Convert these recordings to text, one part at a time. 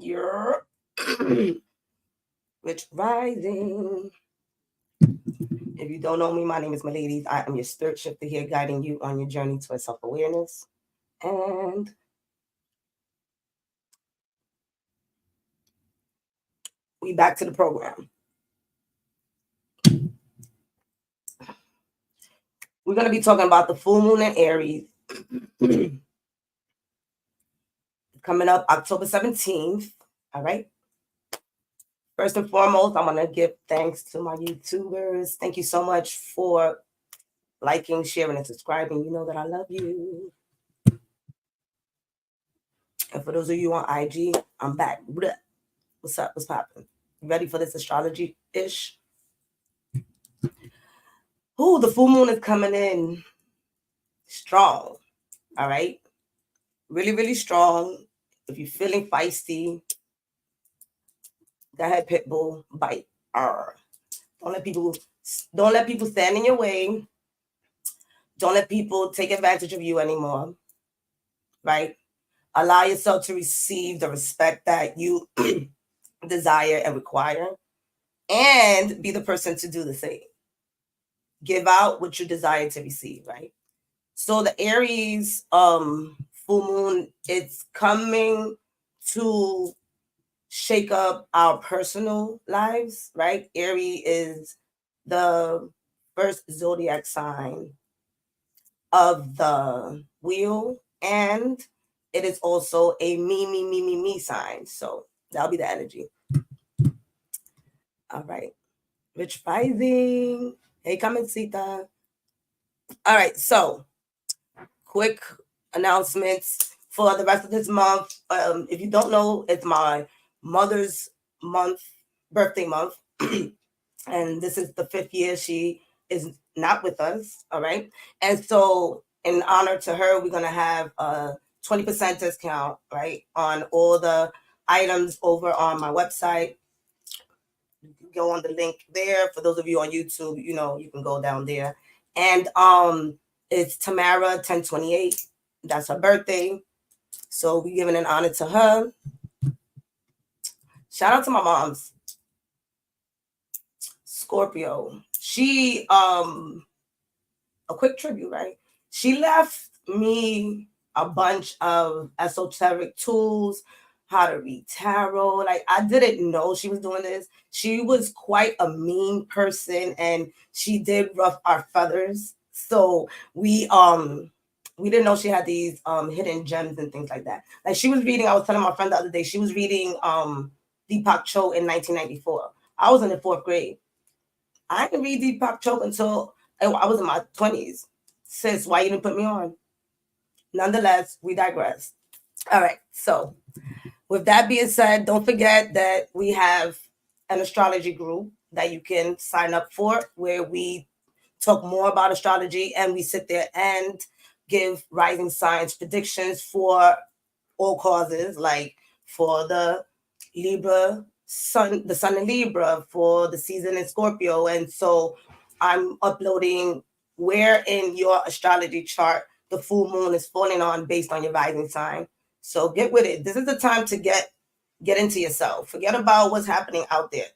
Your Rich Rising. If you don't know me, my name is Miladies. I am your spirit shifter here, guiding you on your journey towards self-awareness. And we back to the program. We're going to be talking about the full moon in Aries coming up October 17th. All right. First and foremost, I want to give thanks to my YouTubers. Thank you so much for liking, sharing, and subscribing. You know that I love you. And for those of you on IG, I'm back. What's up? What's poppin'? Ready for this astrology-ish? Ooh, the full moon is coming in strong. All right. Really, really strong. If you're feeling feisty, go ahead, Pitbull, bite. Arr. Don't let people stand in your way. Don't let people take advantage of you anymore. Right? Allow yourself to receive the respect that you desire and require, and be the person to do the same. Give out what you desire to receive, right? So the Aries full moon, it's coming to shake up our personal lives, right? Aries is the first zodiac sign of the wheel, and it is also a me sign. So that'll be the energy. All right. Rich Rising. Hey, Sita. All right. So quick announcements for the rest of this month. If you don't know, it's my mother's birthday month. And this is the 5th year she is not with us. All right. And so in honor to her, we're going to have a 20% discount, right, on all the items over on my website. Go on the link there. For those of you on YouTube, you know, you can go down there. And it's Tamara 1028. That's her birthday. So we're giving an honor to her. Shout out to my mom's Scorpio. She a quick tribute, right? She left me a bunch of esoteric tools, how to read tarot. Like, I didn't know she was doing this. She was quite a mean person, and she did rough our feathers. So we didn't know she had these hidden gems and things like that. Like, she was reading, I was telling my friend the other day, she was reading Deepak Chopra in 1994. I was in the 4th grade. I didn't read Deepak Chopra until I was in my 20s. Sis, why you didn't put me on? Nonetheless, we digress. All right. So with that being said, don't forget that we have an astrology group that you can sign up for, where we talk more about astrology and we sit there and give rising signs predictions for all causes, like for the Libra sun, the sun in Libra, for the season in Scorpio. And so I'm uploading where in your astrology chart the full moon is falling on based on your rising sign. So get with it. This is the time to get into yourself. Forget about what's happening out there.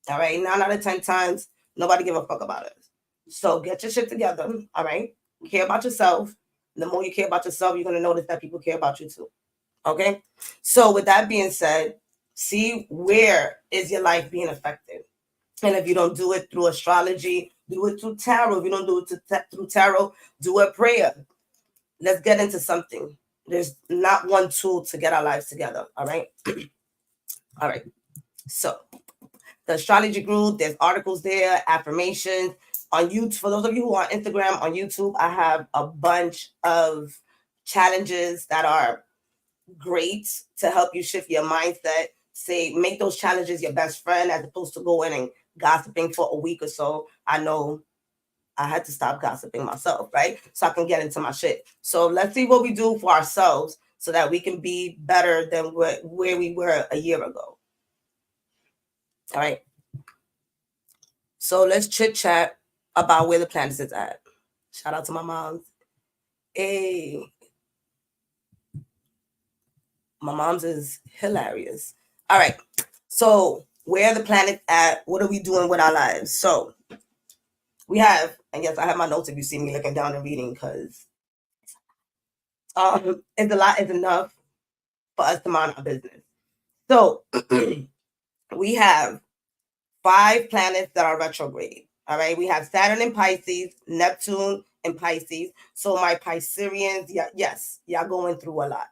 All right. 9 out of 10 times, nobody give a fuck about it. So get your shit together. All right. Care about yourself. The more you care about yourself, you're going to notice that people care about you too. Okay. So with that being said, see where is your life being affected. And if you don't do it through astrology, do it through tarot. If you don't do it through tarot, do a prayer. Let's get into something. There's not one tool to get our lives together. All right. All right. So the astrology group, there's articles there, affirmations on YouTube. For those of you who are on Instagram, on YouTube, I have a bunch of challenges that are great to help you shift your mindset. Say, make those challenges your best friend, as opposed to going and gossiping for a week or so. I know I had to stop gossiping myself, right? So I can get into my shit. So let's see what we do for ourselves so that we can be better than where we were a year ago. All right. So let's chit chat about where the planets is at. Shout out to my moms. Hey. My mom's is hilarious. All right. So where are the planets at? What are we doing with our lives? So we have, and yes, I have my notes if you see me looking down and reading, because it's a lot, is enough for us to mind our business. So we have 5 planets that are retrograde. All right. We have Saturn in Pisces, Neptune in Pisces. So my Pisceans, yeah, yes, y'all going through a lot.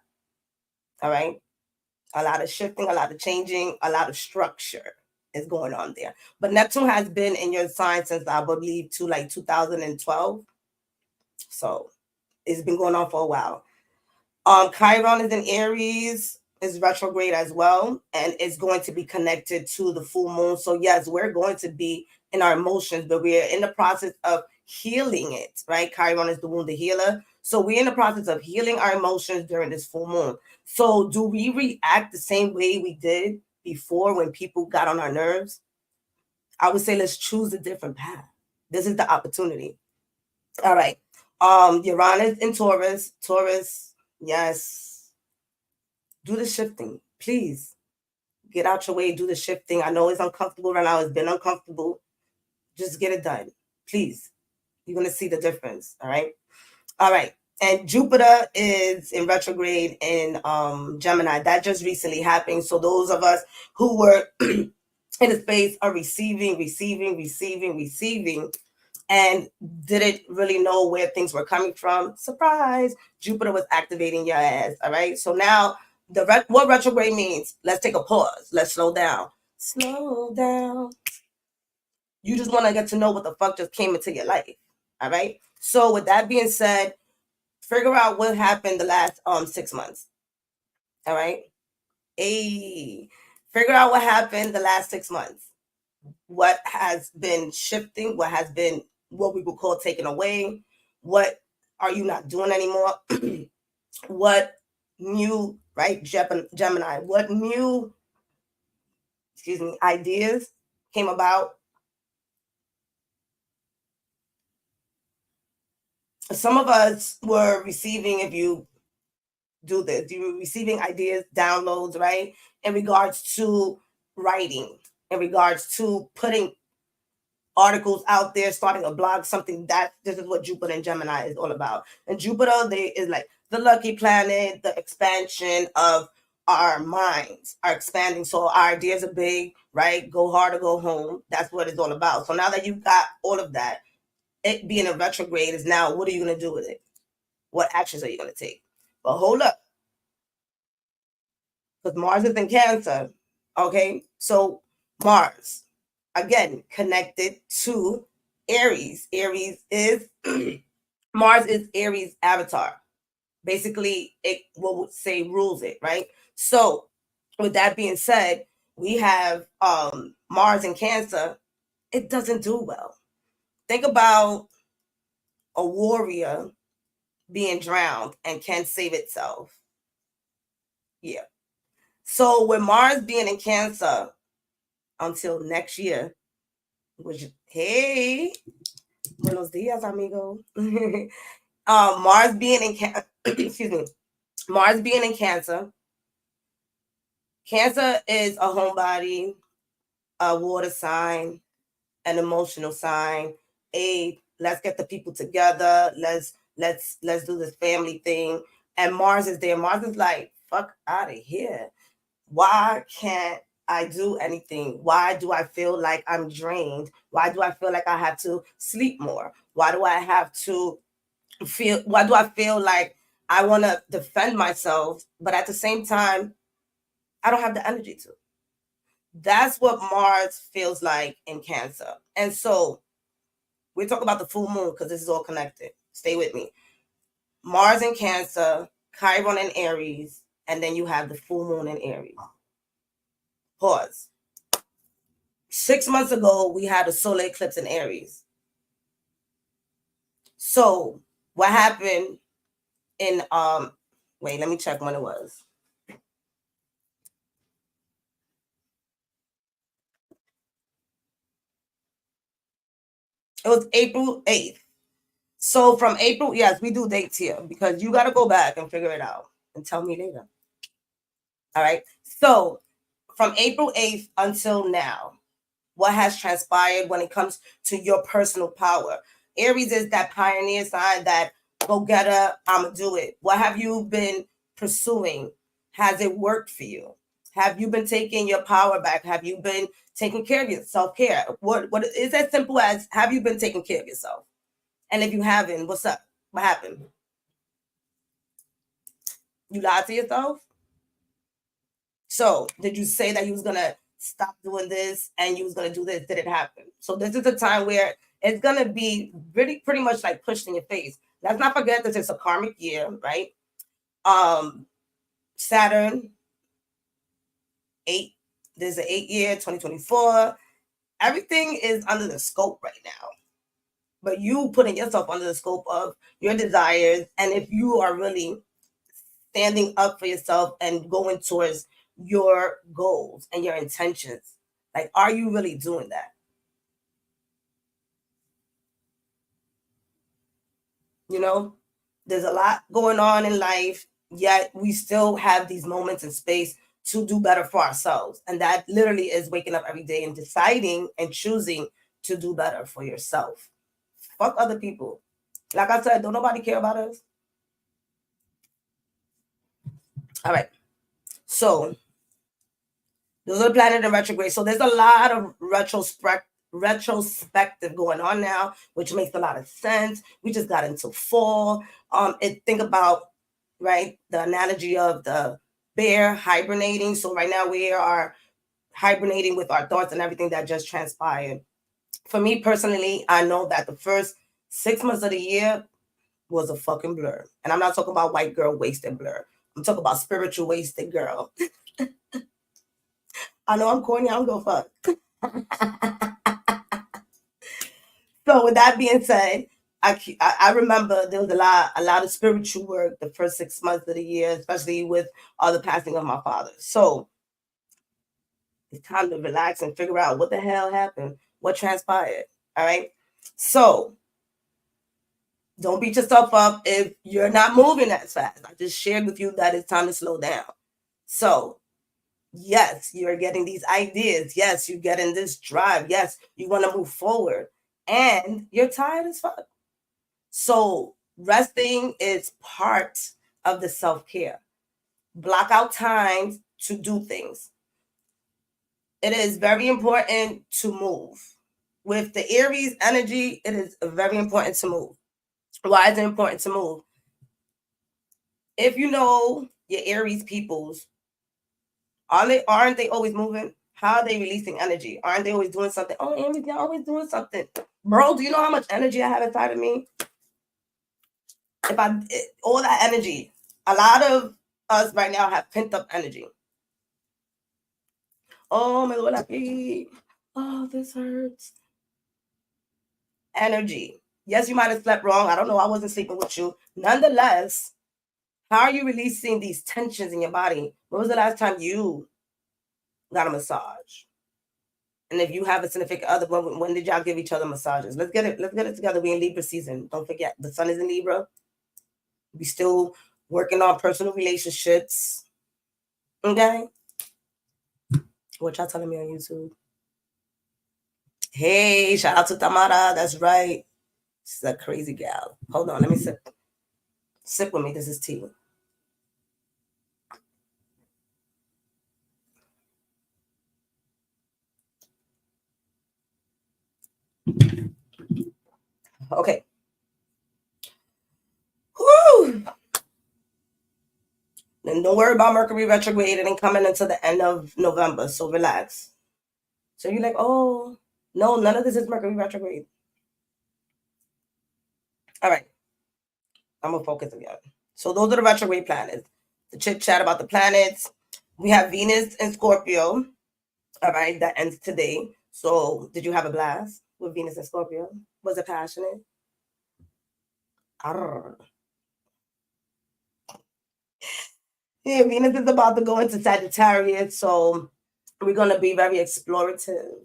All right. A lot of shifting, a lot of changing, a lot of structure is going on there. But Neptune has been in your sign since I believe to like 2012. So it's been going on for a while. Chiron is in Aries, is retrograde as well, and it's going to be connected to the full moon. So yes, we're going to be in our emotions, but we're in the process of healing it, right? Chiron is the wounded healer. So we're in the process of healing our emotions during this full moon. So do we react the same way we did before when people got on our nerves? I would say let's choose a different path. This is the opportunity. All right. Uranus in Taurus. Taurus, yes. Do the shifting. Please get out your way, do the shifting. I know it's uncomfortable right now. It's been uncomfortable. Just get it done. Please. You're gonna see the difference. All right. All right. And Jupiter is in retrograde in Gemini. That just recently happened. So those of us who were in the space are receiving, and didn't really know where things were coming from. Surprise, Jupiter was activating your ass. All right. So now what retrograde means, let's take a pause. Let's slow down. Slow down. You just want to get to know what the fuck just came into your life. All right. So with that being said, figure out what happened the last 6 months. All right. Figure out what happened the last 6 months. What has been shifting, what we would call taken away, what are you not doing anymore, what new, right, Gemini, what new, ideas came about. Some of us were receiving, if you do this, you were receiving ideas, downloads, right, in regards to writing, in regards to putting articles out there, starting a blog, something that this is what Jupiter and Gemini is all about. And Jupiter, is like the lucky planet, the expansion of our minds are expanding. So our ideas are big, right? Go hard or go home. That's what it's all about. So now that you've got all of that, it being a retrograde is now, what are you going to do with it? What actions are you going to take? But hold up, because Mars is in Cancer. Okay, so Mars, again, connected to Aries. Aries is Mars is Aries avatar. Basically, it what would say rules it, right? So, with that being said, we have Mars in Cancer. It doesn't do well. Think about a warrior being drowned and can't save itself. Yeah. So with Mars being in Cancer until next year, which, hey, buenos dias, amigo. Mars being in excuse me, Mars being in Cancer. Cancer is a homebody, a water sign, an emotional sign. Let's get the people together. Let's do this family thing. And Mars is there. Mars is like, fuck out of here. Why can't I do anything? Why do I feel like I'm drained? Why do I feel like I have to sleep more? Why do I feel like I want to defend myself, but at the same time, I don't have the energy to? That's what Mars feels like in Cancer. And so we talk about the full moon because this is all connected. Stay with me. Mars in Cancer, Chiron in Aries, and then you have the full moon in Aries. Pause. 6 months ago, we had a solar eclipse in Aries. So what happened in wait, let me check when it was. It was April 8th. So from April, yes, we do dates here because you got to go back and figure it out and tell me later. All right. So from April 8th until now, what has transpired when it comes to your personal power? Aries is that pioneer sign, that go getter, I'ma do it. What have you been pursuing? Has it worked for you? Have you been taking your power back? Have you been taking care of your self-care? What is as simple as, have you been taking care of yourself? And if you haven't, what's up? What happened? You lied to yourself? So did you say that you was gonna stop doing this and you was gonna do this? Did it happen? So this is a time where it's gonna be really pretty much like pushed in your face. Let's not forget this is a karmic year, right? Saturn 8. There's an 8 year, 2024. Everything is under the scope right now. But you putting yourself under the scope of your desires, and if you are really standing up for yourself and going towards your goals and your intentions, like, are you really doing that? You know, there's a lot going on in life, yet we still have these moments in space to do better for ourselves. And that literally is waking up every day and deciding and choosing to do better for yourself. Fuck other people. Like I said, don't nobody care about us. All right. So those are the planet in retrograde. So there's a lot of retrospective going on now, which makes a lot of sense. We just got into fall. Think about, right, the analogy of the bear hibernating. So right now we are hibernating with our thoughts and everything that just transpired. For me personally, I know that the first 6 months of the year was a fucking blur. And I'm not talking about white girl wasted blur. I'm talking about spiritual wasted girl. I know I'm corny, I don't go fuck. So with that being said, I remember there was a lot of spiritual work the first 6 months of the year, especially with all the passing of my father. So it's time to relax and figure out what the hell happened, what transpired. All right. So don't beat yourself up if you're not moving as fast. I just shared with you that it's time to slow down. So yes, you're getting these ideas. Yes, you're getting this drive. Yes, you want to move forward. And you're tired as fuck. So resting is part of the self-care. Block out times to do things. It is very important to move. With the Aries energy, it is very important to move. Why is it important to move? If you know your Aries peoples, aren't they always moving? How are they releasing energy? Aren't they always doing something? Oh, Aries, you're always doing something. Bro, do you know how much energy I have inside of me? All that energy, a lot of us right now have pent up energy. Oh my Lord, oh, this hurts. Energy. Yes, you might have slept wrong. I don't know. I wasn't sleeping with you. Nonetheless, how are you releasing these tensions in your body? When was the last time you got a massage? And if you have a significant other, when did y'all give each other massages? Let's get it together. We in Libra season. Don't forget, the sun is in Libra. We still working on personal relationships. Okay. What y'all telling me on YouTube? Hey, shout out to Tamara. That's right. She's a crazy gal. Hold on, let me sip. Sip with me. This is tea. Okay. Whew. And don't worry about Mercury retrograde. It ain't coming until the end of November. So relax. So you're like, oh, no, none of this is Mercury retrograde. All right. I'm going to focus again. So those are the retrograde planets. The chit chat about the planets. We have Venus in Scorpio. All right. That ends today. So did you have a blast with Venus and Scorpio? Was it passionate? Arr. Yeah, Venus is about to go into Sagittarius. So we're going to be very explorative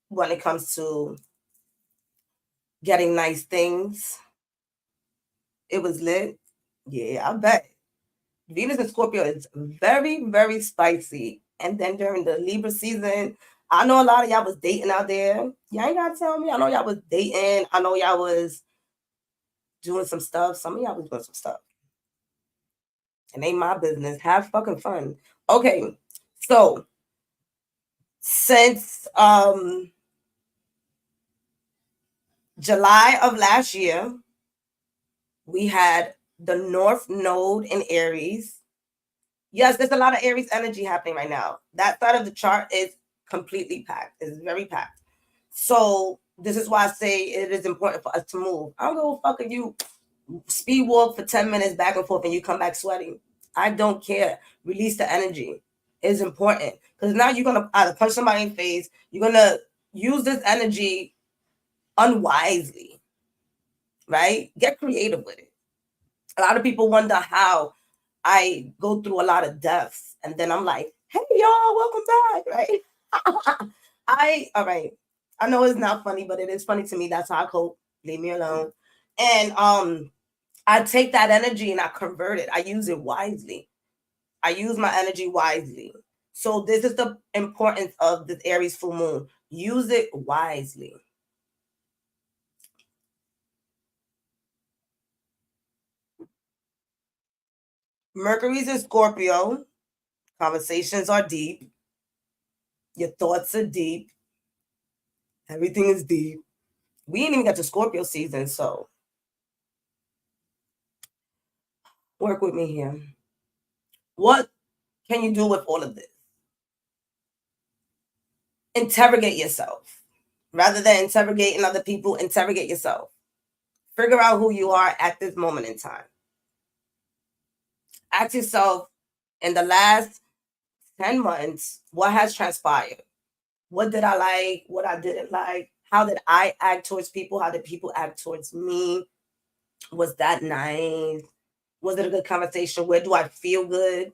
when it comes to getting nice things. It was lit. Yeah, I bet. Venus and Scorpio is very, very spicy. And then during the Libra season, I know a lot of y'all was dating out there. Y'all ain't gotta tell me. I know y'all was dating. I know y'all was doing some stuff. Some of y'all was doing some stuff. It ain't my business. Have fucking fun. Okay. So since July of last year, we had the North Node in Aries. Yes, there's a lot of Aries energy happening right now. That side of the chart is completely packed. It's very packed. So this is why I say it is important for us to move. I don't give a fuck if you speed walk for 10 minutes back and forth and you come back sweating. I don't care. Release the energy. It's important. Because now you're going to either punch somebody in the face, you're going to use this energy unwisely, right? Get creative with it. A lot of people wonder how I go through a lot of deaths, and then I'm like, hey y'all, welcome back, right? All right. I know it's not funny, but it is funny to me. That's how I cope. Leave me alone. And I take that energy and I convert it. I use it wisely. I use my energy wisely. So this is the importance of this Aries full moon. Use it wisely. Mercury's in Scorpio. Conversations are deep. Your thoughts are deep. Everything is deep. We ain't even got to Scorpio season, so work with me here. What can you do with all of this? Interrogate yourself. Rather than interrogating other people, interrogate yourself. Figure out who you are at this moment in time. Ask yourself, in the last 10 months, what has transpired? What did I like? What I didn't like? How did I act towards people? How did people act towards me? Was that nice? Was it a good conversation? Where do I feel good?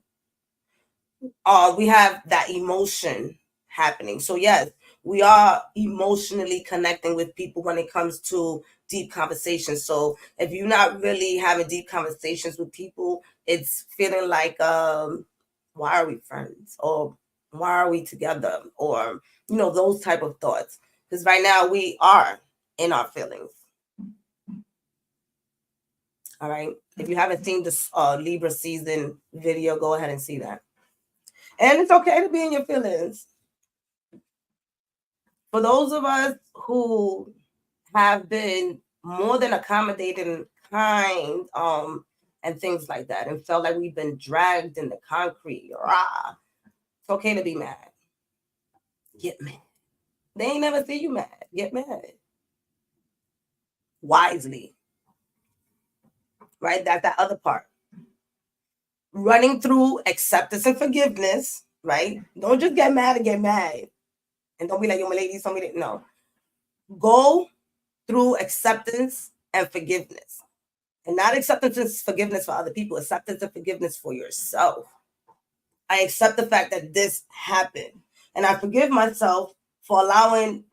We have that emotion happening. So yes, we are emotionally connecting with people when it comes to deep conversations. So if you're not really having deep conversations with people, it's feeling like why are we friends, or why are we together, or those type of thoughts. Because right now we are in our feelings. All right. If you haven't seen this Libra season video, go ahead and see that. And it's okay to be in your feelings. For those of us who have been more than accommodating, kind, and things like that, and felt like we've been dragged in the concrete, rah, it's okay to be mad. Get mad. They ain't never see you mad. Get mad. Wisely. Right? That's that other part. Running through acceptance and forgiveness, right? Don't just get mad and get mad. And don't be like, yo, my lady, somebody. No. Go through acceptance and forgiveness. And not acceptance and forgiveness for other people, acceptance and forgiveness for yourself. I accept the fact that this happened. And I forgive myself for allowing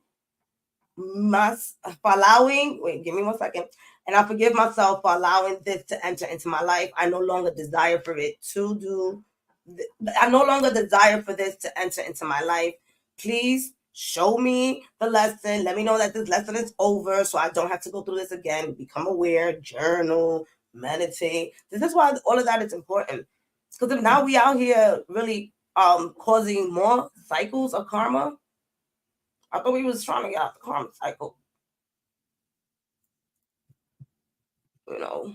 wait, give me 1 second. And I forgive myself for allowing this to enter into my life. I no longer desire for it to do. I no longer desire for this to enter into my life. Please show me the lesson. Let me know that this lesson is over so I don't have to go through this again. Become aware, journal, meditate. This is why all of that is important. Because if now we out here really causing more cycles of karma, I thought we was trying to get out the karma cycle. You know.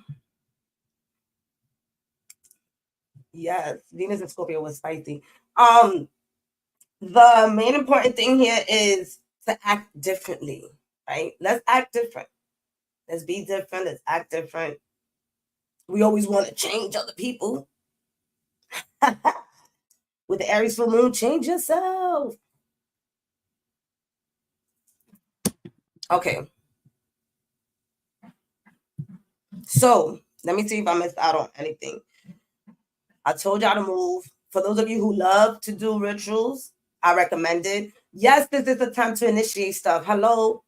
Yes, Venus and Scorpio was spicy. The main important thing here is to act differently, right? Let's act different. Let's be different. Let's act different. We always want to change other people. With the Aries full moon, change yourself. Okay. So let me see if I missed out on anything. I told y'all to move. For those of you who love to do rituals, I recommend it. Yes, this is the time to initiate stuff. Hello,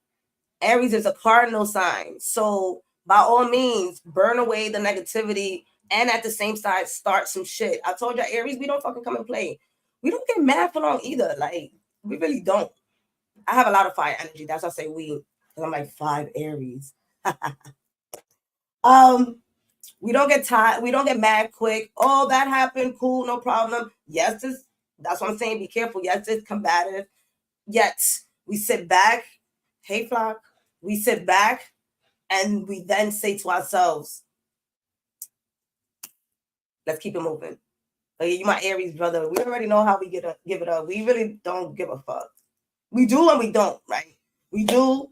Aries is a cardinal sign. So by all means, burn away the negativity and at the same side start some shit. I told you, Aries, we don't fucking come and play. We don't get mad for long either. Like, we really don't. I have a lot of fire energy. That's why I say we, because I'm like 5 Aries. We don't get tired. We don't get mad quick. Oh, that happened. Cool, no problem. Yes, that's what I'm saying. Be careful. Yes, it's combative. Yet we sit back. Hey, flock. We sit back and we then say to ourselves, let's keep it moving. You my Aries brother. We already know how we give it up. We really don't give a fuck. We do and we don't, right? We do.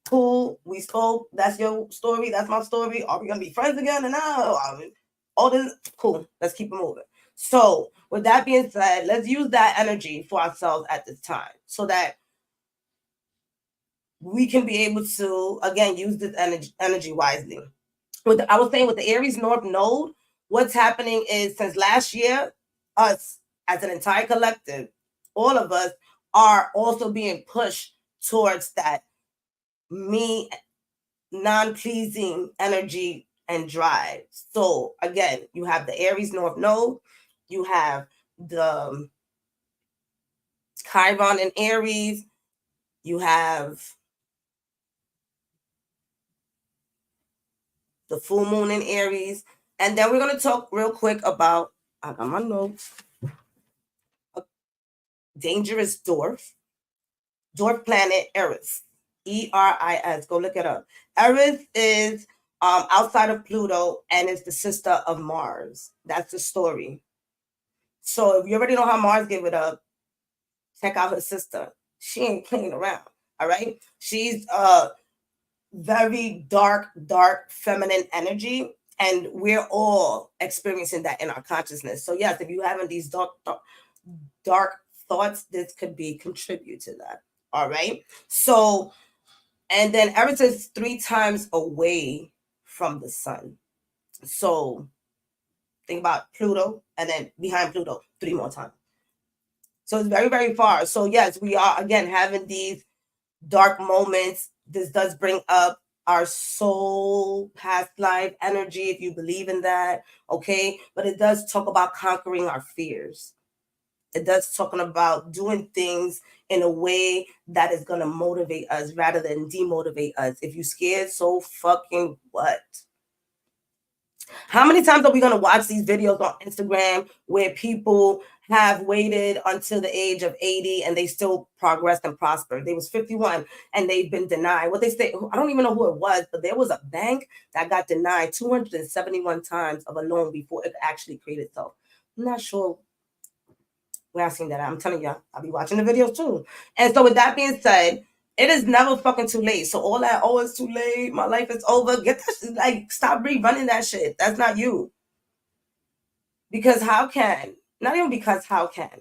Cool. We spoke. That's your story. That's my story. Are we gonna be friends again? And now, all this cool. Let's keep it moving. So, with that being said, let's use that energy for ourselves at this time, so that we can be able to again use this energy wisely. I was saying with the Aries North Node, what's happening is since last year, us as an entire collective, all of us are also being pushed towards that me non-pleasing energy and drive. So again, you have the Aries North Node, you have the Chiron in Aries, you have the full moon in Aries, and then we're going to talk real quick about, I got my notes, a dangerous dwarf planet, Aries. Eris. Go look it up. Aries is outside of Pluto and is the sister of Mars. That's the story. So if you already know how Mars gave it up, check out her sister. She ain't playing around. All right. She's very dark feminine energy. And we're all experiencing that in our consciousness. So yes, if you having these dark thoughts, this could be contribute to that. All right. So, and then Eris is 3 times away from the sun. So think about Pluto, and then behind Pluto 3 more times. So it's very, very far. So yes, we are again having these dark moments. This does bring up our soul, past life energy, if you believe in that. Okay. But it does talk about conquering our fears. It does talking about doing things in a way that is going to motivate us rather than demotivate us. If you're scared, so fucking what? How many times are we going to watch these videos on Instagram where people have waited until the age of 80 and they still progressed and prospered? They was 51 and they've been denied. What they say, I don't even know who it was, but there was a bank that got denied 271 times of a loan before it actually created itself. I'm not sure where I've seen that. I'm telling you, I'll be watching the videos too. And so with that being said, it is never fucking too late. So all that, oh, it's too late, my life is over. Get that shit, like, stop rerunning that shit. That's not you. Because how can, not even because how can,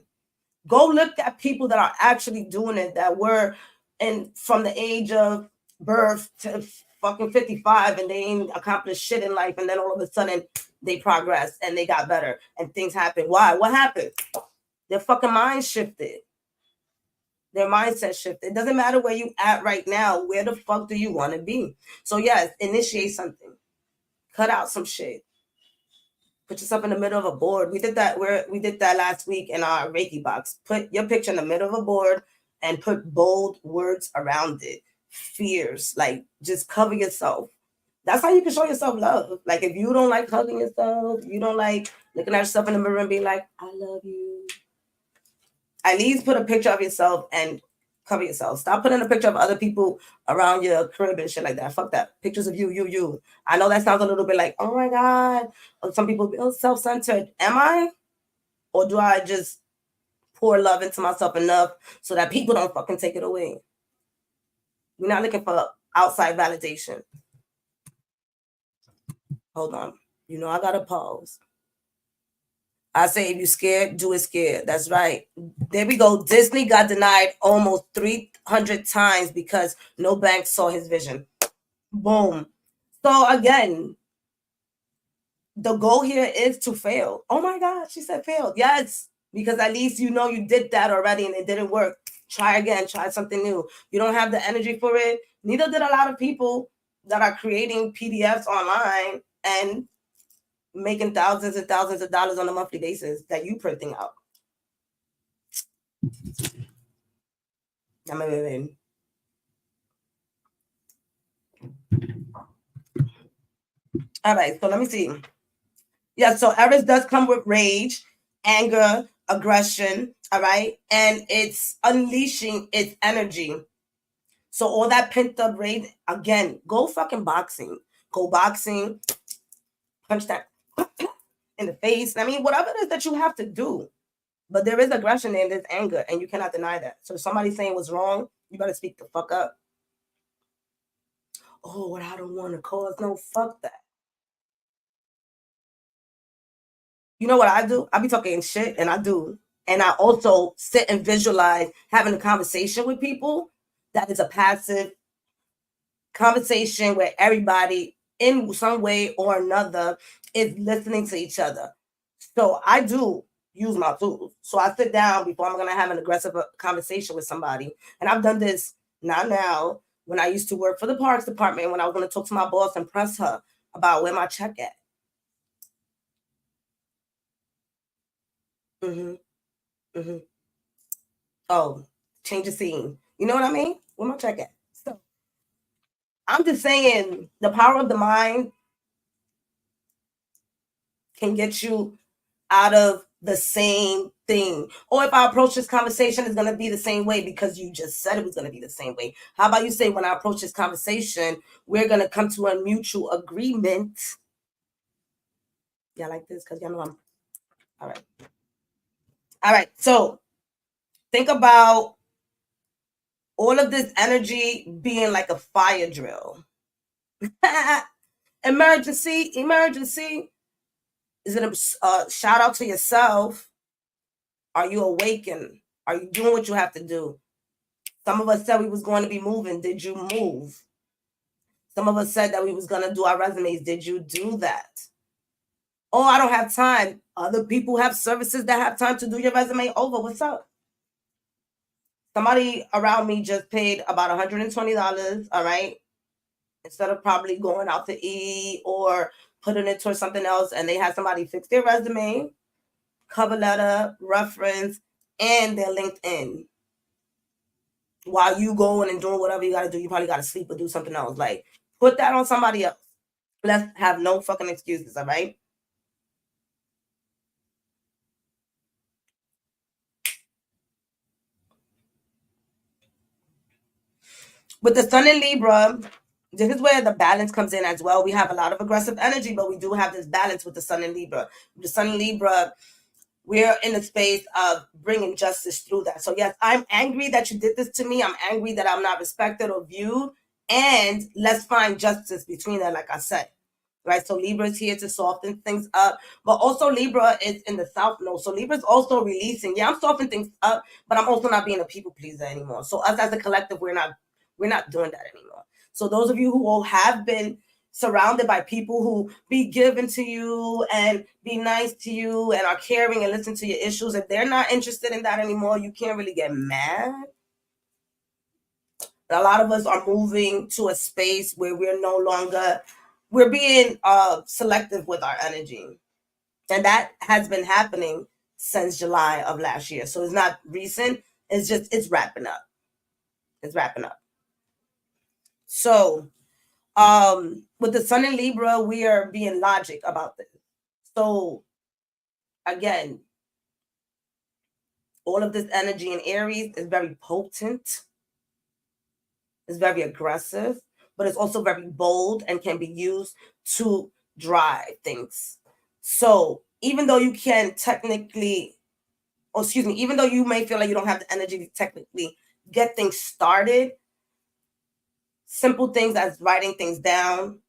go look at people that are actually doing it, that were in from the age of birth to fucking 55 and they ain't accomplished shit in life. And then all of a sudden they progress and they got better and things happen. Why? What happened? Their fucking mind shifted. Their mindset shifted. It doesn't matter where you at right now. Where the fuck do you want to be? So yes, initiate something. Cut out some shit. Put yourself in the middle of a board. We did that last week in our Reiki box. Put your picture in the middle of a board and put bold words around it. Fears, like, just cover yourself. That's how you can show yourself love. Like, if you don't like hugging yourself, you don't like looking at yourself in the mirror and being like, I love you, at least put a picture of yourself and cover yourself. Stop putting a picture of other people around your crib and shit like that. Fuck that. Pictures of you. I know that sounds a little bit like, oh my God. Or some people be self-centered. Am I? Or do I just pour love into myself enough so that people don't fucking take it away? We're not looking for outside validation. Hold on. You know I gotta pause. I say if you're scared, do it scared. That's right. There we go. Disney got denied almost 300 times because no bank saw his vision. Boom. So again, the goal here is to fail. Oh my God, she said failed. Yes, because at least you know you did that already and it didn't work. Try again, try something new. You don't have the energy for it. Neither did a lot of people that are creating PDFs online, and making thousands and thousands of dollars on a monthly basis that you printing out. All right, so let me see. Yeah, so Aries does come with rage, anger, aggression, all right? And it's unleashing its energy. So all that pent up rage, again, go fucking boxing. Go boxing, punch that in the face. I mean, whatever it is that you have to do. But there is aggression and there's anger, and you cannot deny that. So if somebody's saying what's wrong, you better speak the fuck up. Oh, what I don't want to cause. No, fuck that. You know what I do? I be talking shit, and I do. And I also sit and visualize having a conversation with people that is a passive conversation where everybody, in some way or another, is listening to each other. So I do use my tools. So I sit down before I'm going to have an aggressive conversation with somebody. And I've done this not now, when I used to work for the parks department, when I was going to talk to my boss and press her about where my check at. Oh, change the scene. You know what I mean? Where my check at? So I'm just saying the power of the mind can get you out of the same thing. Or if I approach this conversation, it's going to be the same way because you just said it was going to be the same way. How about you say, when I approach this conversation, we're going to come to a mutual agreement. Yeah, like this, because y'all know I'm all right. All right. So think about all of this energy being like a fire drill. Emergency, emergency. Is it a shout out to yourself? Are you awakened? Are you doing what you have to do? Some of us said we was going to be moving. Did you move? Some of us said that we was going to do our resumes. Did you do that? Oh, I don't have time. Other people have services that have time to do your resume over. What's up? Somebody around me just paid about $120, all right? Instead of probably going out to eat or putting it towards something else, and they had somebody fix their resume, cover letter, reference, and their LinkedIn. While you going and doing whatever you got to do, you probably got to sleep or do something else. Like, put that on somebody else. Let's have no fucking excuses, all right? With the sun in Libra, this is where the balance comes in as well. We have a lot of aggressive energy, but we do have this balance with the sun in Libra. The sun in Libra, we're in a space of bringing justice through that. So yes, I'm angry that you did this to me. I'm angry that I'm not respected or viewed. And let's find justice between that, like I said. Right, so Libra is here to soften things up, but also Libra is in the South Node. So Libra is also releasing. Yeah, I'm softening things up, but I'm also not being a people pleaser anymore. So us as a collective, we're not doing that anymore. So those of you who all have been surrounded by people who be given to you and be nice to you and are caring and listen to your issues, if they're not interested in that anymore, you can't really get mad. A lot of us are moving to a space where we're being selective with our energy. And that has been happening since July of last year. So it's not recent. It's wrapping up. It's wrapping up. So with the sun in Libra, we are being logic about this. So again, all of this energy in Aries is very potent. It's very aggressive, but it's also very bold and can be used to drive things. So even though you can technically, even though you may feel like you don't have the energy to technically get things started, simple things as writing things down,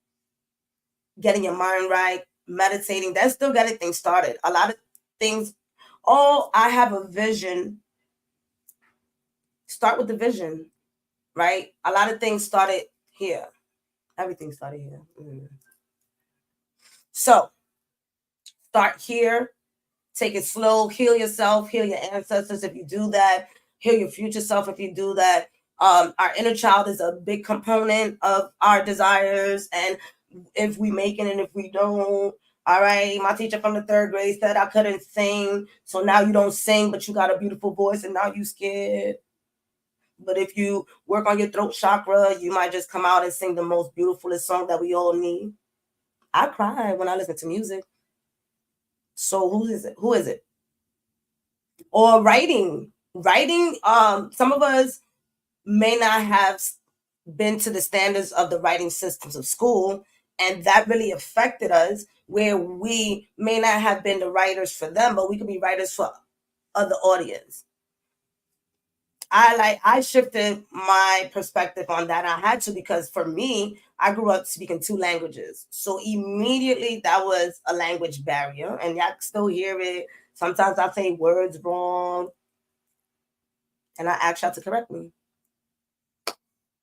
getting your mind right, meditating, that's still getting things started. A lot of things, I have a vision. Start with the vision, right? A lot of things started here. Everything started here. So start here, take it slow, heal yourself, heal your ancestors if you do that, heal your future self if you do that. Our inner child is a big component of our desires, and if we make it and if we don't, All right, my teacher from the third grade said I couldn't sing, so now you don't sing, but you got a beautiful voice, and now you scared. But if you work on your throat chakra, you might just come out and sing the most beautifulest song that we all need. I cry when I listen to music. So who is it? Who is it? Or writing. Writing, some of us may not have been to the standards of the writing systems of school, and that really affected us, where we may not have been the writers for them, but we could be writers for other audience. I shifted my perspective on that. I had to, because for me, I grew up speaking two languages. So immediately that was a language barrier, and y'all still hear it. Sometimes I say words wrong, and I ask y'all to correct me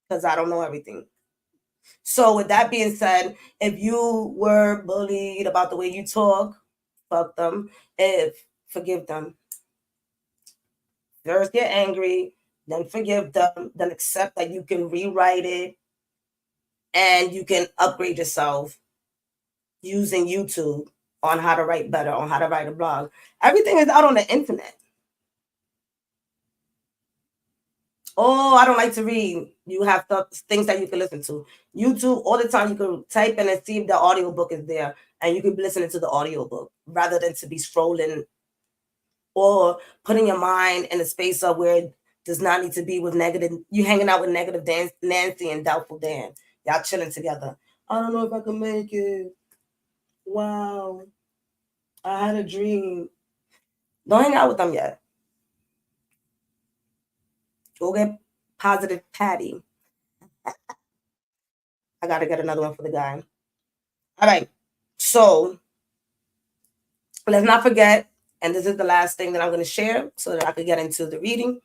because I don't know everything. So with that being said, if you were bullied about the way you talk, fuck them. If Forgive them. First get angry, then forgive them, then accept that you can rewrite it and you can upgrade yourself using YouTube on how to write better, on how to write a blog. Everything is out on the internet. Oh, I don't like to read. You have things that you can listen to. YouTube, all the time you can type in and see if the audiobook is there, and you can be listening to the audiobook rather than to be scrolling or putting your mind in a space of where it does not need to be with negative. You hanging out with negative Nancy and doubtful Dan. Y'all chilling together. I don't know if I can make it. Wow. I had a dream. Don't hang out with them yet. Go get positive Patty. I gotta get another one for the guy. All right. So let's not forget, and this is the last thing that I'm going to share so that I could get into the reading.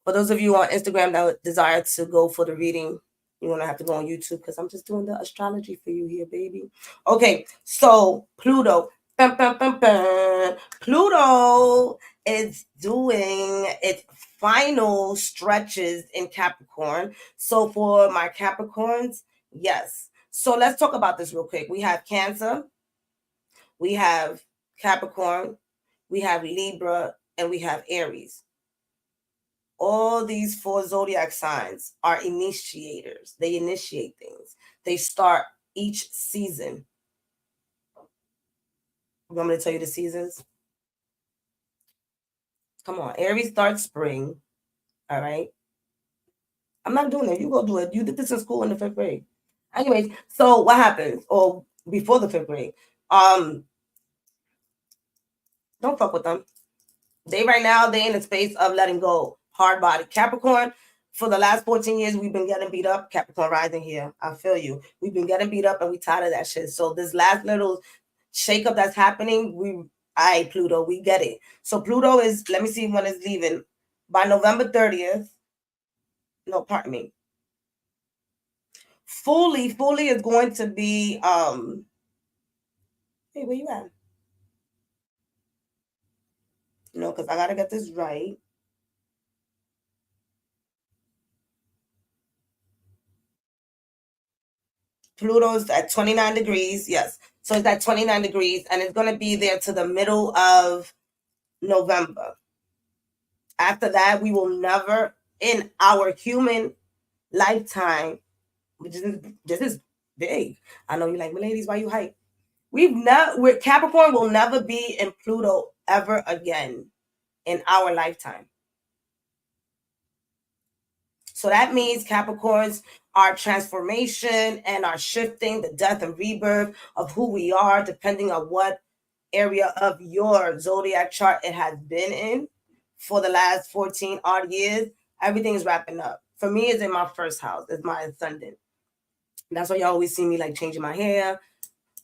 For those of you on Instagram that desire to go for the reading, you're going to have to go on YouTube because I'm just doing the astrology for you here, baby. Okay, so Pluto. Pluto is doing its final stretches in Capricorn. So for my Capricorns, yes. So let's talk about this real quick. We have Cancer, we have Capricorn, we have Libra, and we have Aries. All these four zodiac signs are initiators. They initiate things. They start each season. You want me to tell you the seasons? Come on. Aries starts spring. All right. I'm not doing it. You go do it. You did this in school in the 5th grade. Anyways, so what happens? Or before the 5th grade? Don't fuck with them. They right now, they in the space of letting go. Hard body. Capricorn, for the last 14 years, we've been getting beat up. Capricorn rising here. I feel you. We've been getting beat up and we tired of that shit. So this last little shakeup that's happening, Pluto, we get it. So Pluto is, let me see when it's leaving. By November 30th. No, pardon me. Fully is going to be hey, where you at? No, because I gotta get this right. Pluto's at 29 degrees. Yes. So it's at 29 degrees and it's going to be there to the middle of November. After that, we will never in our human lifetime, which is this is big. I know you're like, well, ladies, why you hype? Capricorn will never be in Pluto ever again in our lifetime. So that means Capricorns are transformation and are shifting the death and rebirth of who we are, depending on what area of your zodiac chart it has been in for the last 14 odd years. Everything is wrapping up. For me, it's in my first house. It's my ascendant. That's why you always see me like changing my hair.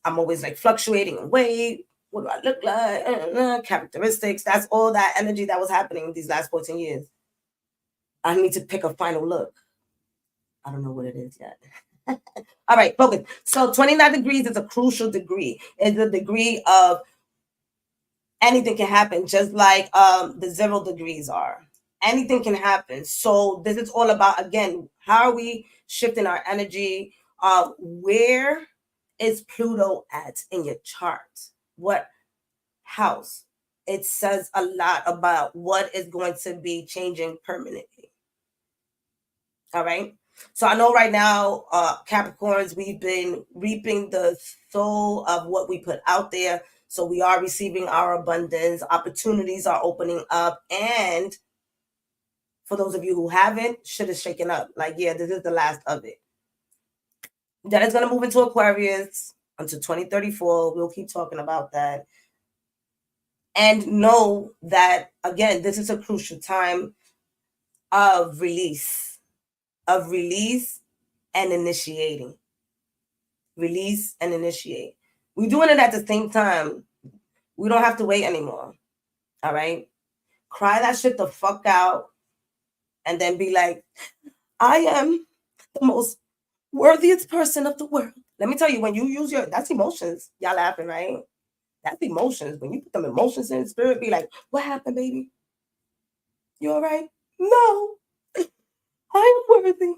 I'm always like fluctuating in weight. What do I look like? Characteristics. That's all that energy that was happening these last 14 years. I need to pick a final look. I don't know what it is yet. All right, focus. So 29 degrees is a crucial degree. It's a degree of anything can happen, just like the 0 degrees are. Anything can happen. So this is all about, again, how are we shifting our energy? Where is Pluto at in your chart? What house? It says a lot about what is going to be changing permanently. All right. So I know right now, Capricorns, we've been reaping the soul of what we put out there. So we are receiving our abundance. Opportunities are opening up. And for those of you who haven't, shit is shaking up. Like, yeah, this is the last of it. Then it's going to move into Aquarius until 2034. We'll keep talking about that. And know that, again, this is a crucial time of release and initiating. Release and initiate. We're doing it at the same time. We don't have to wait anymore. All right. Cry that shit the fuck out and then be like, I am the most worthiest person of the world. Let me tell you, when you use that's emotions. Y'all laughing, right? That's emotions. When you put them emotions in spirit, be like, what happened, baby? You all right? No, I am worthy.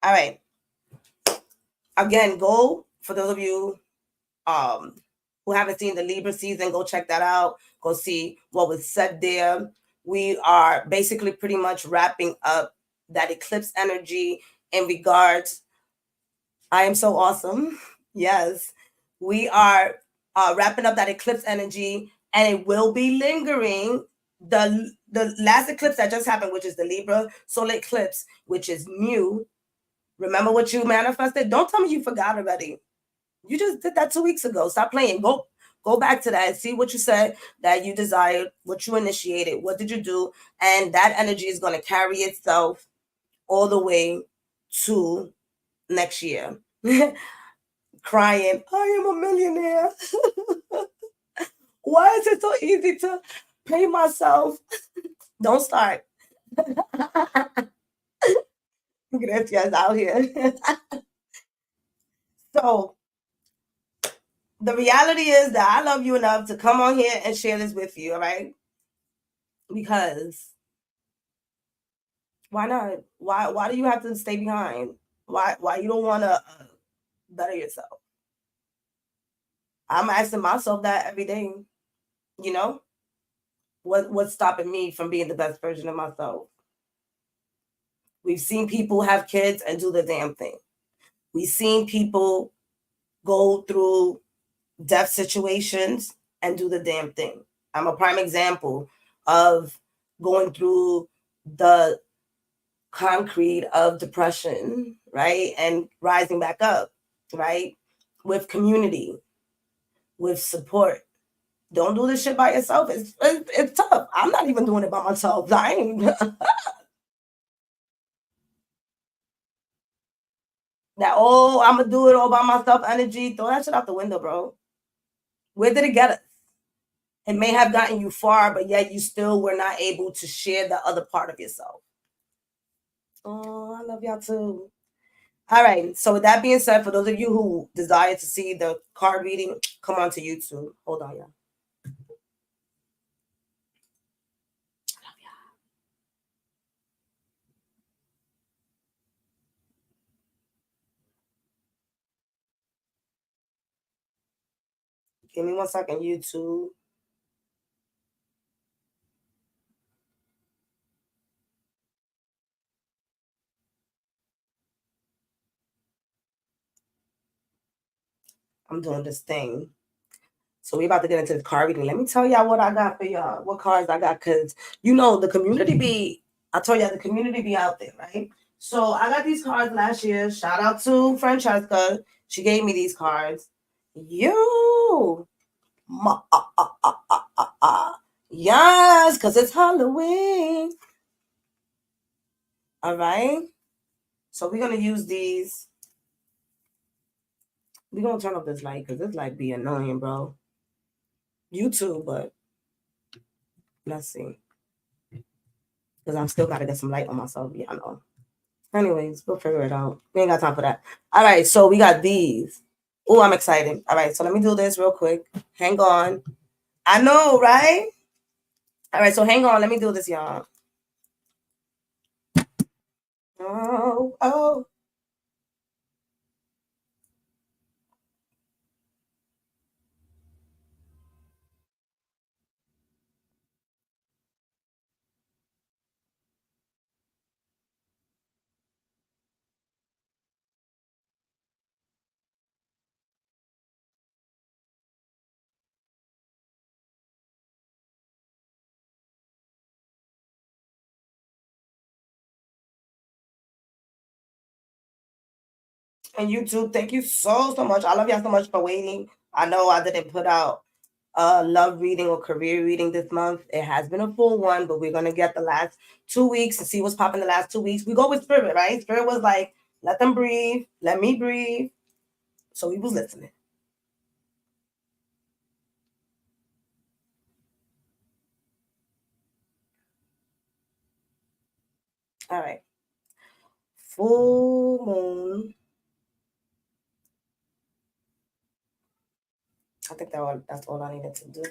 All right. Again, go for those of you who haven't seen the Libra season, go check that out. Go see what was said there. We are basically pretty much wrapping up that eclipse energy in regards. I am so awesome. Yes, we are wrapping up that eclipse energy, and it will be lingering. The last eclipse that just happened, which is the Libra solar eclipse, which is new. Remember what you manifested? Don't tell me you forgot already. You just did that 2 weeks ago. Stop playing. Go back to that and see what you said that you desired, what you initiated, what did you do, and that energy is going to carry itself all the way to next year. Crying, I am a millionaire. Why is it so easy to pay myself? Don't start. Gracias out here. So the reality is that I love you enough to come on here and share this with you, all right? Because why not? Why do you have to stay behind? Why you don't want to better yourself? I'm asking myself that every day. You know, what's stopping me from being the best version of myself? We've seen people have kids and do the damn thing. We've seen people go through death situations and do the damn thing. I'm a prime example of going through the concrete of depression, right? And rising back up, right? With community, with support. Don't do this shit by yourself. It's tough. I'm not even doing it by myself. I ain't. That, oh, I'm going to do it all by myself energy. Throw that shit out the window, bro. Where did it get us? It may have gotten you far, but yet you still were not able to share the other part of yourself. Oh, I love y'all too. All right. So with that being said, for those of you who desire to see the card reading, come on to YouTube. Hold on, y'all. Give me 1 second, YouTube. I'm doing this thing. So we about to get into the card reading. Let me tell y'all what I got for y'all, what cards I got, because you know the community be, I told y'all the community be out there, right? So I got these cards last year. Shout out to Francesca. She gave me these cards. Yo. Yes, because it's Halloween. All right. So we're going to use these. We're going to turn off this light because this light be annoying, bro. You too, but let's see. Because I'm still got to get some light on myself. Yeah, I know. Anyways, we'll figure it out. We ain't got time for that. All right, so we got these. Oh, I'm excited. All right, so let me do this real quick. Hang on. I know, right? All right, so hang on. Let me do this, y'all. Oh, oh. And you too. Thank you so much. I love y'all so much for waiting. I know I didn't put out a love reading or career reading this month. It has been a full one, but we're gonna get the last 2 weeks and see what's popping the last 2 weeks. We go with Spirit, right? Spirit was like, let them breathe, let me breathe. So we was listening. All right. Full moon. I think that's all I needed to do.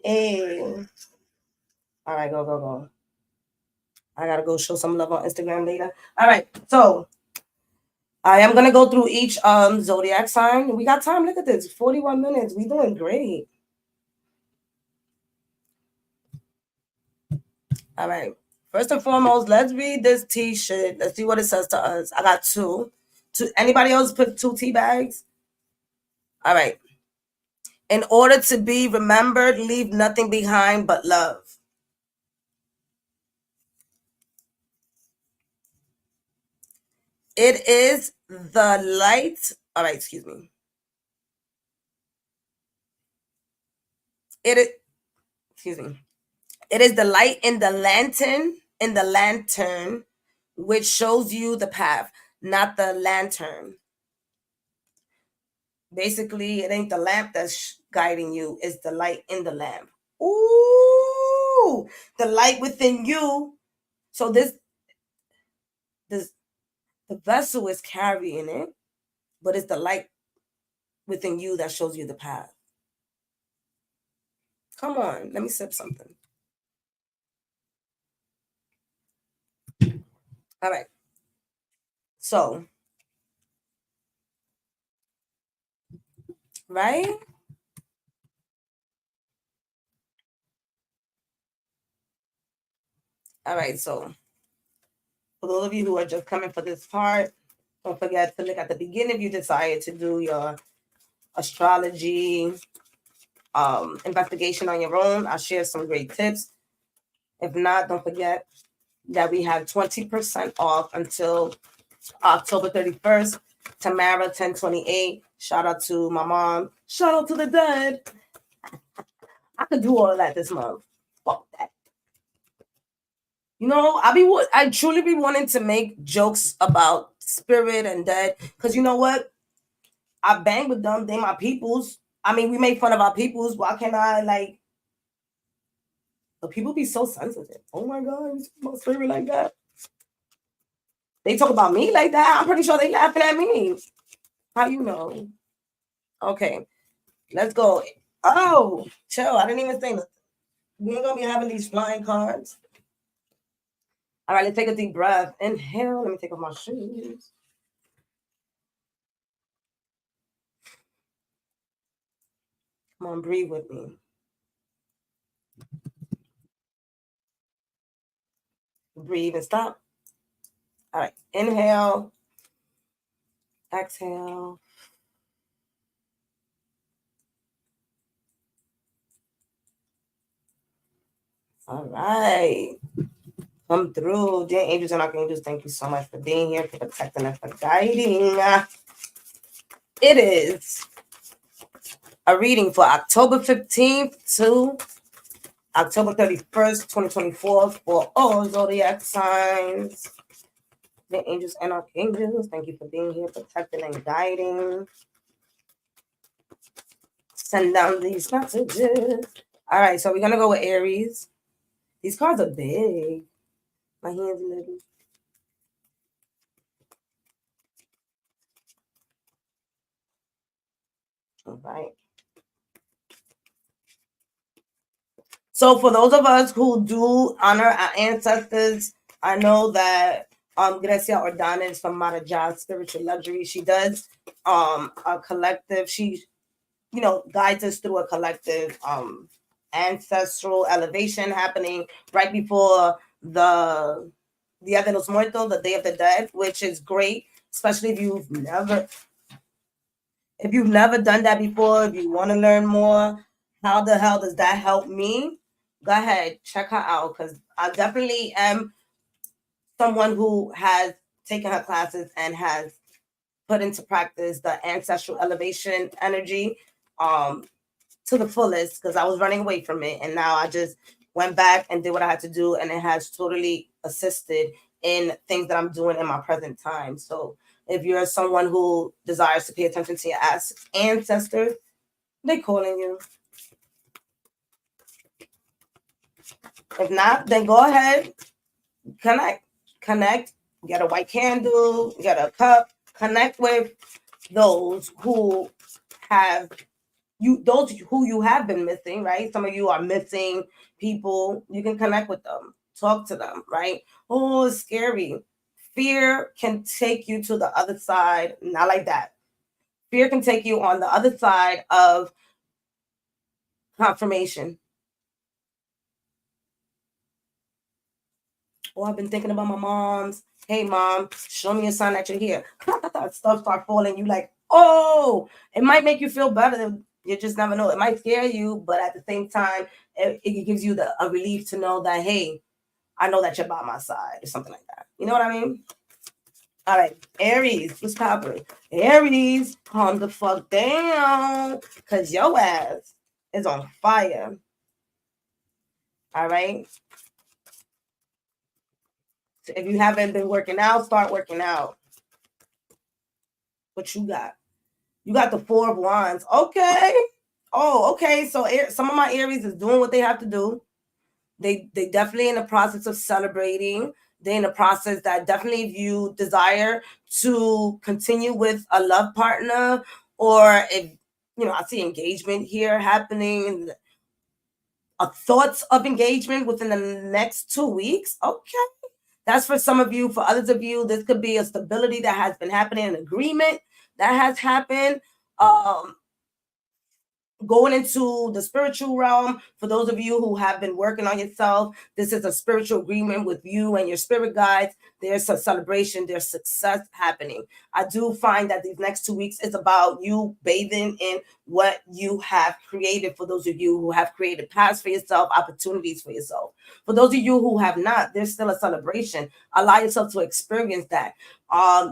Hey. All right, go, go, go. I gotta go show some love on Instagram later. All right, so I am gonna go through each zodiac sign. We got time. Look at this, 41 minutes. We doing great. All right. First and foremost, let's read this T-shirt. Let's see what it says to us. I got two. Two. Anybody else put two tea bags? All right. In order to be remembered, leave nothing behind but love. It is the light. All right, excuse me. It is, excuse me. It is the light in the lantern, which shows you the path, not the lantern. Basically, it ain't the lamp that's guiding you, it's the light in the lamp. Ooh, the light within you. So this the vessel is carrying it, but it's the light within you that shows you the path. Come on, let me sip something. All right. So, right? All right. So, for those of you who are just coming for this part, don't forget to look at the beginning if you decide to do your astrology investigation on your own. I'll share some great tips. If not, don't forget that we have 20% off until October 31st. Tamara 1028. Shout out to my mom. Shout out to the dead. I could do all of that this month. Fuck that. You know, I truly be wanting to make jokes about spirit and dead. Cause you know what? I bang with them. They my peoples. I mean, we make fun of our peoples. Why can't I like? But people be so sensitive. Oh my god, you talk about spirit like that. They talk about me like that. I'm pretty sure they laughing at me. How you know? Okay, let's go. Oh, chill. I didn't even say nothing. We ain't gonna be having these flying cards. All right, let's take a deep breath. Inhale. Let me take off my shoes. Come on, breathe with me. Breathe and stop. All right, inhale. Exhale. All right. Come through. Dear angels and archangels, thank you so much for being here, for protecting us, for guiding. It is a reading for October 15th to October 31st, 2024 for all zodiac signs. The angels and archangels, thank you for being here, protecting and guiding. Send down these messages. All right, so we're going to go with Aries. These cards are big. My hands are little. All right. So for those of us who do honor our ancestors, I know that Grecia Ordana is from Maraja Spiritual Luxury. She does a collective. She, guides us through a collective ancestral elevation happening right before the Dia de los Muertos, the Day of the Dead, which is great, especially if you've never done that before, if you want to learn more. How the hell does that help me? Go ahead, check her out, because I definitely am someone who has taken her classes and has put into practice the ancestral elevation energy um to the fullest, because I was running away from it, and now I just went back and did what I had to do, and it has totally assisted in things that I'm doing in my present time. So if you're someone who desires to pay attention to your ancestors, they calling you. If not, then go ahead, connect, get a white candle, get a cup, connect with those who have those who you have been missing, right? Some of you are missing people. You can connect with them, talk to them, right? Oh, it's scary. Fear can take you to the other side. Not like that. Fear can take you on the other side of confirmation. Oh, I've been thinking about my mom's. Hey, mom, show me a sign that you're here. Stuff start falling. You like, oh, it might make you feel better. You just never know. It might scare you, but at the same time, it gives you a relief to know that, hey, I know that you're by my side or something like that. You know what I mean? All right, Aries, what's popping? Aries, calm the fuck down, because your ass is on fire. All right? So if you haven't been working out, start working out. What you got? You got the Four of Wands. Okay. Oh, okay. So some of my Aries is doing what they have to do. They definitely in the process of celebrating. They're in the process that definitely, if you desire to continue with a love partner, or if I see engagement here happening, thoughts of engagement within the next 2 weeks. Okay. That's for some of you. For others of you, this could be a stability that has been happening, an agreement that has happened. Going into the spiritual realm, for those of you who have been working on yourself, this is a spiritual agreement with you and your spirit guides. There's a celebration, there's success happening. I do find that these next 2 weeks is about you bathing in what you have created. For those of you who have created paths for yourself, opportunities for yourself. For those of you who have not, there's still a celebration. Allow yourself to experience that.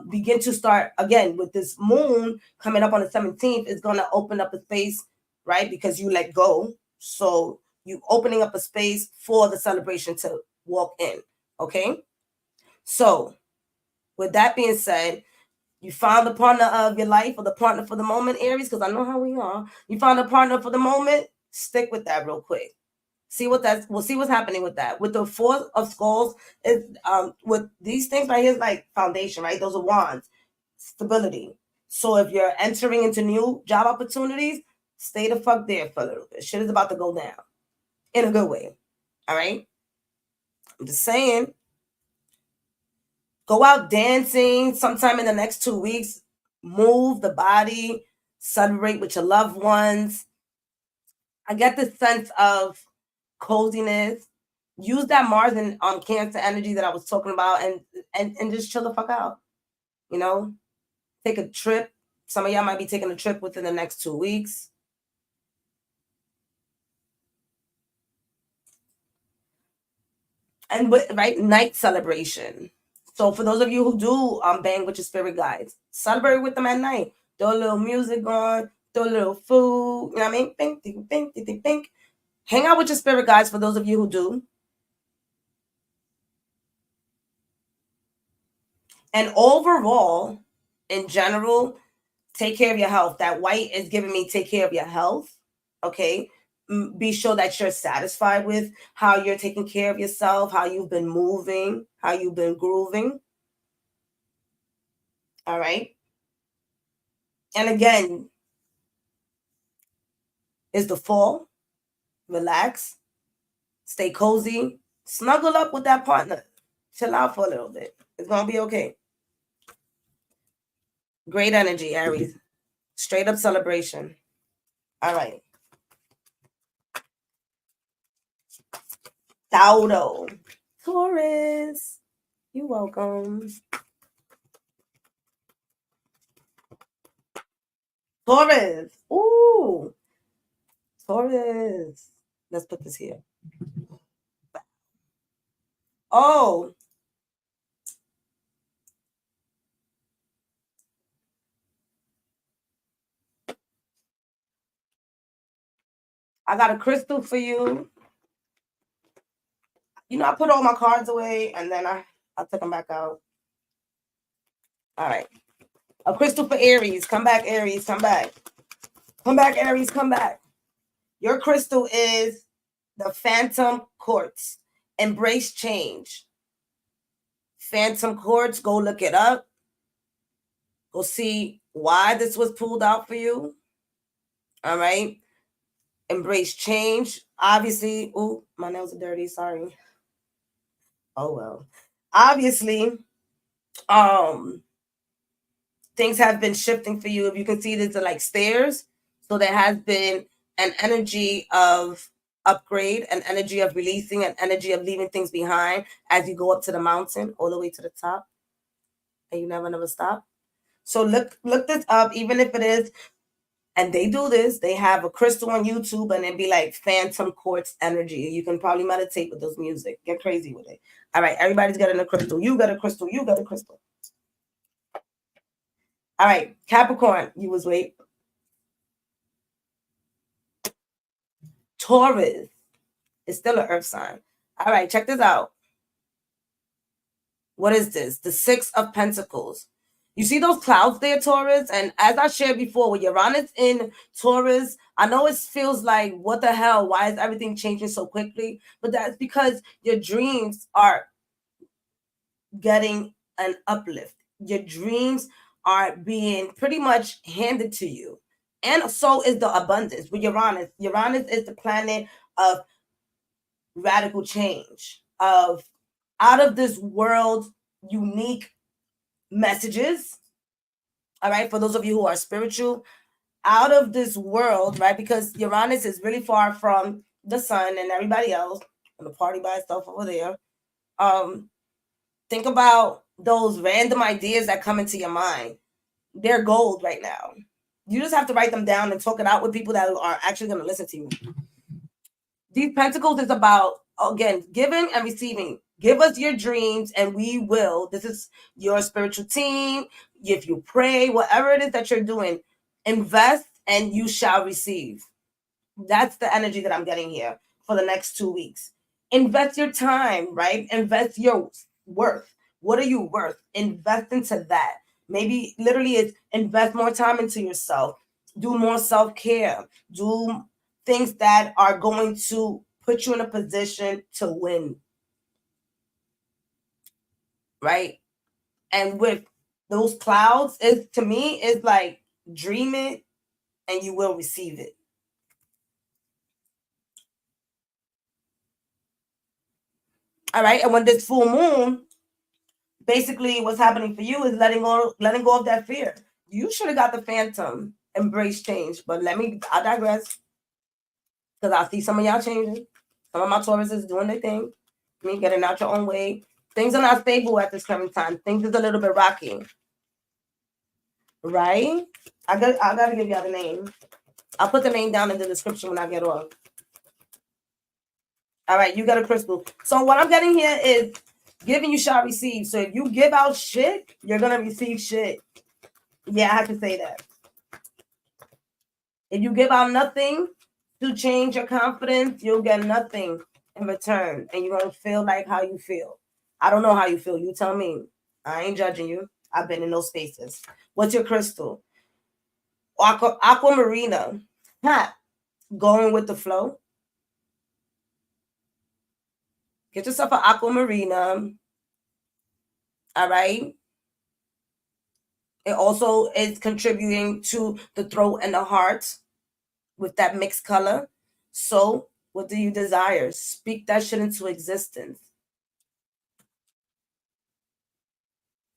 Begin to start again with this moon coming up on the 17th. Is going to open up a space, right? Because you let go. So you opening up a space for the celebration to walk in. Okay. So with that being said, you found the partner of your life, or the partner for the moment, Aries, because I know how we are. You found a partner for the moment. Stick with that real quick. We'll see what's happening with that. With the Four of Skulls, is with these things right here is like foundation, right? Those are wands, stability. So if you're entering into new job opportunities, stay the fuck there for a little bit. Shit is about to go down in a good way. All right. I'm just saying, go out dancing sometime in the next 2 weeks. Move the body, celebrate with your loved ones. I get the sense of coziness. Use that Mars and Cancer energy that I was talking about, and just chill the fuck out. Take a trip. Some of y'all might be taking a trip within the next 2 weeks. And right, night celebration. So for those of you who do bang with your spirit guides, celebrate with them at night. Throw a little music on, throw a little food. You know what I mean? Think, think, think, think, think. Hang out with your spirit guides for those of you who do. And overall, in general, take care of your health. That white is giving me take care of your health. Okay. Be sure that you're satisfied with how you're taking care of yourself, how you've been moving, how you've been grooving. All right. And again, is the fall. Relax, stay cozy, snuggle up with that partner. Chill out for a little bit. It's gonna be okay. Great energy, Aries. Straight up celebration. All right. Tauro. Taurus. You're welcome. Taurus. Ooh. Taurus. Let's put this here. Oh. I got a crystal for you. You know, I put all my cards away and then I took them back out. All right. A crystal for Aries. Come back, Aries. Come back. Come back, Aries. Come back. Your crystal is the Phantom Quartz. Embrace change. Phantom Quartz. Go look it up. Go see why this was pulled out for you. All right. Embrace change. Obviously, ooh, my nails are dirty. Sorry. Oh well. Obviously, things have been shifting for you. If you can see, these are like stairs. So there has been an energy of upgrade, an energy of releasing, an energy of leaving things behind as you go up to the mountain, all the way to the top, and you never stop. So look this up, even if it is, and they do this. They have a crystal on YouTube, and it'd be like Phantom Quartz energy. You can probably meditate with those music. Get crazy with it. All right, everybody's getting a crystal. You got a crystal. You got a crystal. All right, Capricorn. You was wait. Taurus is still an earth sign. All right, check this out. What is this? The Six of Pentacles. You see those clouds there, Taurus? And as I shared before, with Uranus in Taurus, I know it feels like, what the hell? Why is everything changing so quickly? But that's because your dreams are getting an uplift. Your dreams are being pretty much handed to you. And so is the abundance with Uranus. Uranus is the planet of radical change, of out of this world unique messages. All right, for those of you who are spiritual, out of this world, right? Because Uranus is really far from the sun and everybody else, and the party by itself over there. Think about those random ideas that come into your mind. They're gold right now. You just have to write them down and talk it out with people that are actually going to listen to you. These pentacles is about, again, giving and receiving. Give us your dreams and we will. This is your spiritual team. If you pray, whatever it is that you're doing, invest and you shall receive. That's the energy that I'm getting here for the next 2 weeks. Invest your time, right? Invest your worth. What are you worth? Invest into that. Maybe literally it's invest more time into yourself. Do more self-care. Do things that are going to put you in a position to win. Right? And with those clouds, is to me, it's like dream it and you will receive it. All right. And when this full moon, basically what's happening for you is letting go of that fear. You should have got the Phantom embrace change, but I digress, because I see some of y'all changing. Some of my Tauruses doing their thing. Me getting out your own way. Things are not stable at this current time. Things is a little bit rocky. Right? I gotta give y'all the name. I'll put the name down in the description when I get off. All right, you got a crystal. So what I'm getting here is giving you shall receive. So if you give out shit, you're gonna receive shit. Yeah, I have to say that. If you give out nothing to change your confidence, you'll get nothing in return. And you're gonna feel like how you feel. I don't know how you feel. You tell me. I ain't judging you. I've been in those spaces. What's your crystal? Aquamarina. Ha. Going with the flow. Get yourself an aquamarina. All right. It also is contributing to the throat and the heart with that mixed color. So, what do you desire? Speak that shit into existence.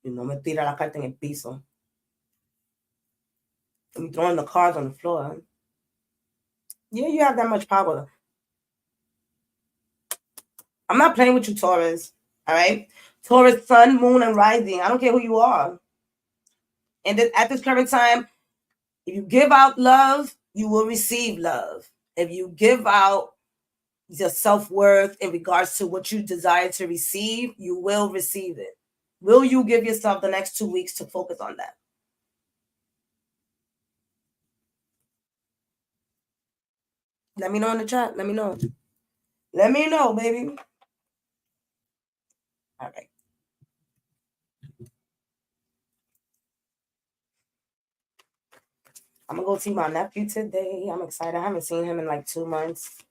Y no me tira la carta en el piso. I'm throwing the cards on the floor. Yeah, you have that much power. I'm not playing with you, Taurus. All right? Taurus, sun, moon, and rising. I don't care who you are. And at this current time, if you give out love, you will receive love. If you give out your self-worth in regards to what you desire to receive, you will receive it. Will you give yourself the next 2 weeks to focus on that? Let me know in the chat. Let me know. Let me know, baby. All right. I'm going to go see my nephew today. I'm excited. I haven't seen him in like 2 months.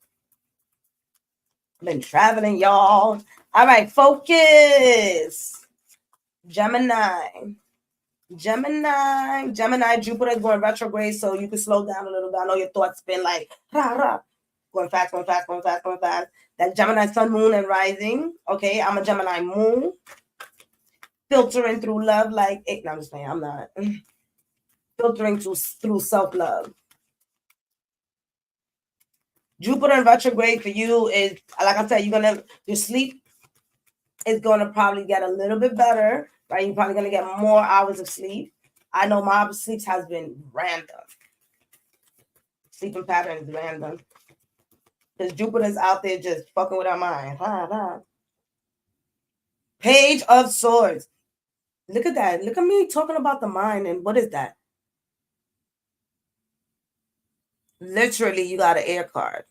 I've been traveling, y'all. All right, focus. Gemini. Jupiter is going retrograde, so you can slow down a little bit. I know your thoughts been like, rah, rah. Going fast. That Gemini sun, moon, and rising. Okay, I'm a Gemini moon. Filtering through love like, no, I'm just saying, I'm not. Filtering through self-love. Jupiter in retrograde for you is, like I said, your sleep is gonna probably get a little bit better, right? You're probably gonna get more hours of sleep. I know my sleep has been random. Sleeping pattern is random. Because Jupiter's out there just fucking with our mind. Page of Swords. Look at that. Look at me talking about the mind. And what is that? Literally, you got an air card.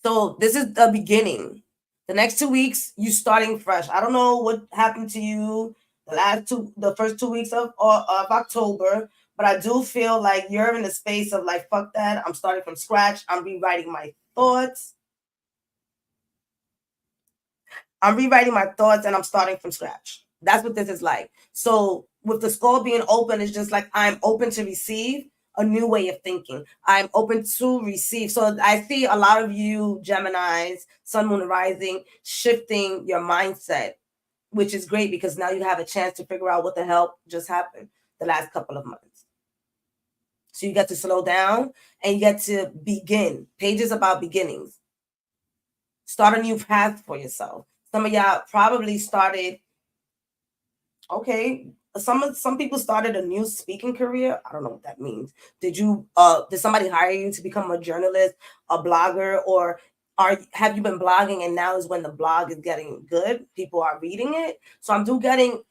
So this is the beginning. The next 2 weeks, you starting fresh. I don't know what happened to you the first 2 weeks of October, but I do feel like you're in the space of like, fuck that. I'm starting from scratch. I'm rewriting my thoughts. And I'm starting from scratch. That's what this is like. So with the skull being open, it's just like I'm open to receive a new way of thinking. I'm open to receive. So I see a lot of you Geminis, sun, moon, rising, shifting your mindset, which is great because now you have a chance to figure out what the hell just happened the last couple of months. So you get to slow down and you get to begin. Pages about beginnings. Start a new path for yourself. Some of y'all probably started, okay, some people started a new speaking career. I don't know what that means. Did somebody hire you to become a journalist, a blogger, or have you been blogging and now is when the blog is getting good? People are reading it. So I'm getting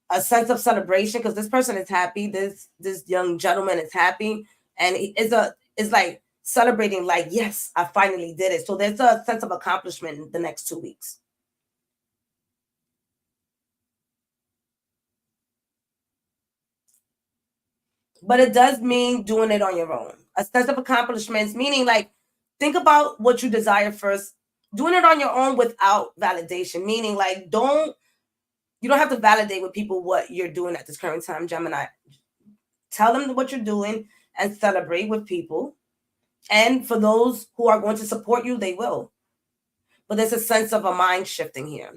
a sense of celebration because this person is happy. This young gentleman is happy, and it's like celebrating, like, yes, I finally did it. So there's a sense of accomplishment in the next 2 weeks. But it does mean doing it on your own. A sense of accomplishments, meaning like, think about what you desire first. Doing it on your own without validation, meaning like, you don't have to validate with people what you're doing at this current time, Gemini. Tell them what you're doing and celebrate with people. And for those who are going to support you, they will. But there's a sense of a mind shifting here.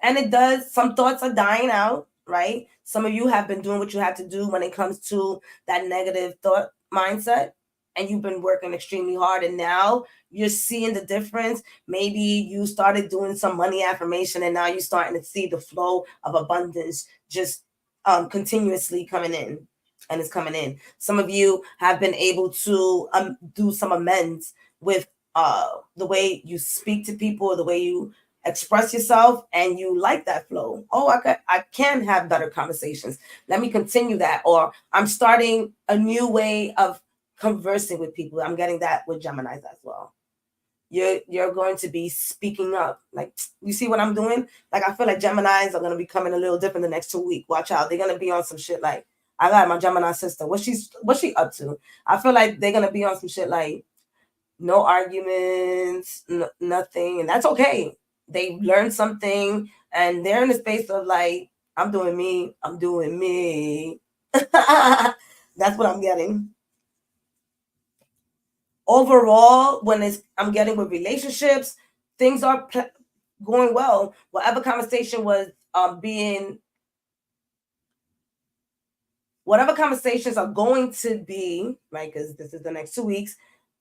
And it does, some thoughts are dying out, right? Some of you have been doing what you have to do when it comes to that negative thought mindset. And you've been working extremely hard. And now you're seeing the difference. Maybe you started doing some money affirmation and now you're starting to see the flow of abundance just continuously coming in. And it's coming in. Some of you have been able to do some amends with the way you speak to people, the way you express yourself, and you like that flow. Oh, I can have better conversations. Let me continue that. Or I'm starting a new way of conversing with people. I'm getting that with Geminis as well. You're going to be speaking up. Like, you see what I'm doing? Like, I feel like Geminis are going to be coming a little different the next 2 weeks. Watch out. They're going to be on some shit like, I got my Gemini sister. What's she up to? I feel like they're going to be on some shit like, no arguments, nothing. And that's okay. They learned something and they're in the space of like, I'm doing me. That's what I'm getting. Overall, I'm getting with relationships, things are going well. Whatever conversation was being whatever conversations are going to be, right, because this is the next 2 weeks,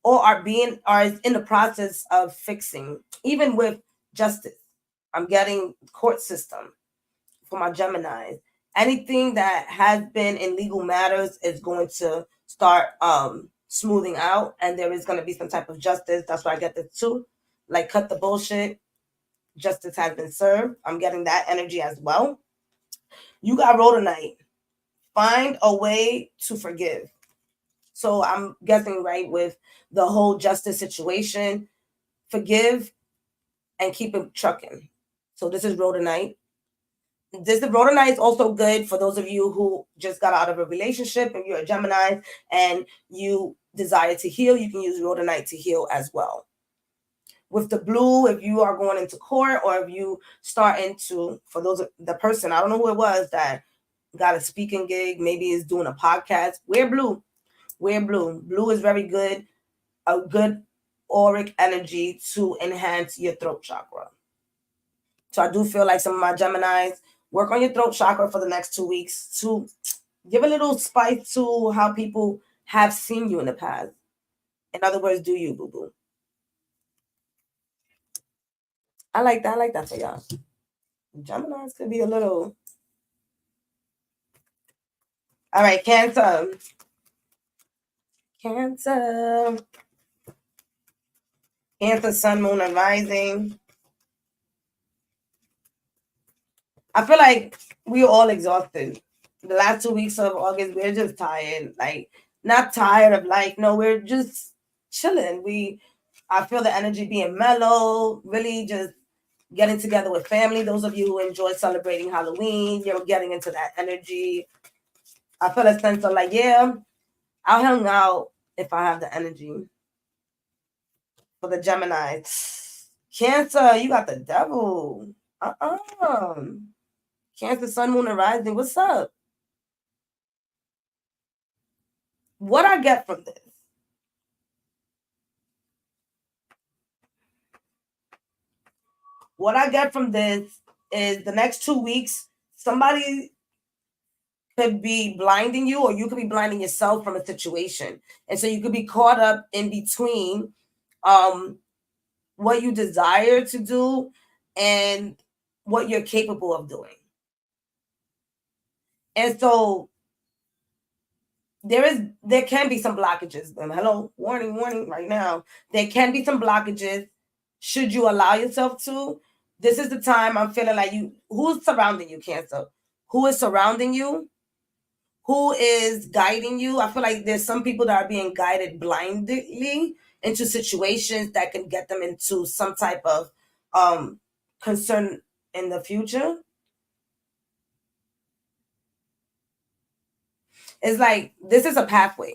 or are in the process of fixing, even with justice. I'm getting court system for my Geminis. Anything that has been in legal matters is going to start smoothing out, and there is going to be some type of justice. That's why I get this too. Like, cut the bullshit. Justice has been served. I'm getting that energy as well. You got Rhodonite. Find a way to forgive. So I'm guessing, right, with the whole justice situation, forgive and keep it trucking. So this is Rhodonite. The Rhodonite is also good for those of you who just got out of a relationship and you're a Gemini and you desire to heal. You can use Rhodonite to heal as well. With the blue, if you are going into court or if you start into, for those, the person, I don't know who it was that got a speaking gig, maybe is doing a podcast, wear blue. Wear blue. Blue is very good, a good auric energy to enhance your throat chakra. So I do feel like some of my Geminis, work on your throat chakra for the next 2 weeks to give a little spice to how people have seen you in the past. In other words, do you, boo boo. I like that. I like that for y'all. Geminis could be a little. All right, Cancer. Cancer. Cancer, sun, moon, and rising. I feel like we're all exhausted. The last 2 weeks of August, we're just tired. Like, not tired of life. No, we're just chilling. I feel the energy being mellow, really just getting together with family. Those of you who enjoy celebrating Halloween, you're getting into that energy. I feel a sense of like, yeah, I'll hang out if I have the energy. For the Gemini. Cancer, you got the devil. Cancer, sun, moon, and rising. What's up? What I get from this? What I get from this is the next 2 weeks, somebody could be blinding you, or you could be blinding yourself from a situation. And so you could be caught up in between what you desire to do and what you're capable of doing. And so there can be some blockages. Hello, warning right now. There can be some blockages. Should you allow yourself to? This is the time I'm feeling like who's surrounding you, Cancer? Who is surrounding you? Who is guiding you? I feel like there's some people that are being guided blindly into situations that can get them into some type of concern in the future. It's like this is a pathway.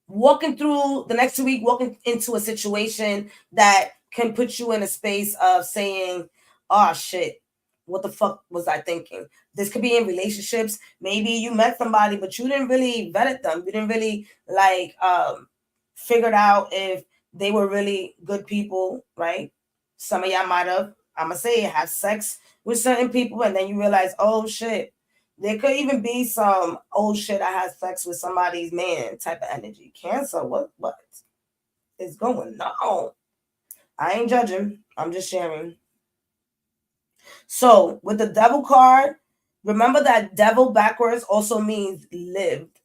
Walking through the next 2 weeks, walking into a situation that can put you in a space of saying, oh shit, what the fuck was I thinking? This could be in relationships. Maybe you met somebody, but you didn't really vet them. You didn't really like figured out if they were really good people, right? Some of y'all might have, I'm gonna say, have sex with certain people, and then you realize, oh shit, there could even be some, oh shit, I had sex with somebody's man type of energy. Cancer, what is going on? I ain't judging. I'm just sharing. So with the devil card, remember that devil backwards also means lived.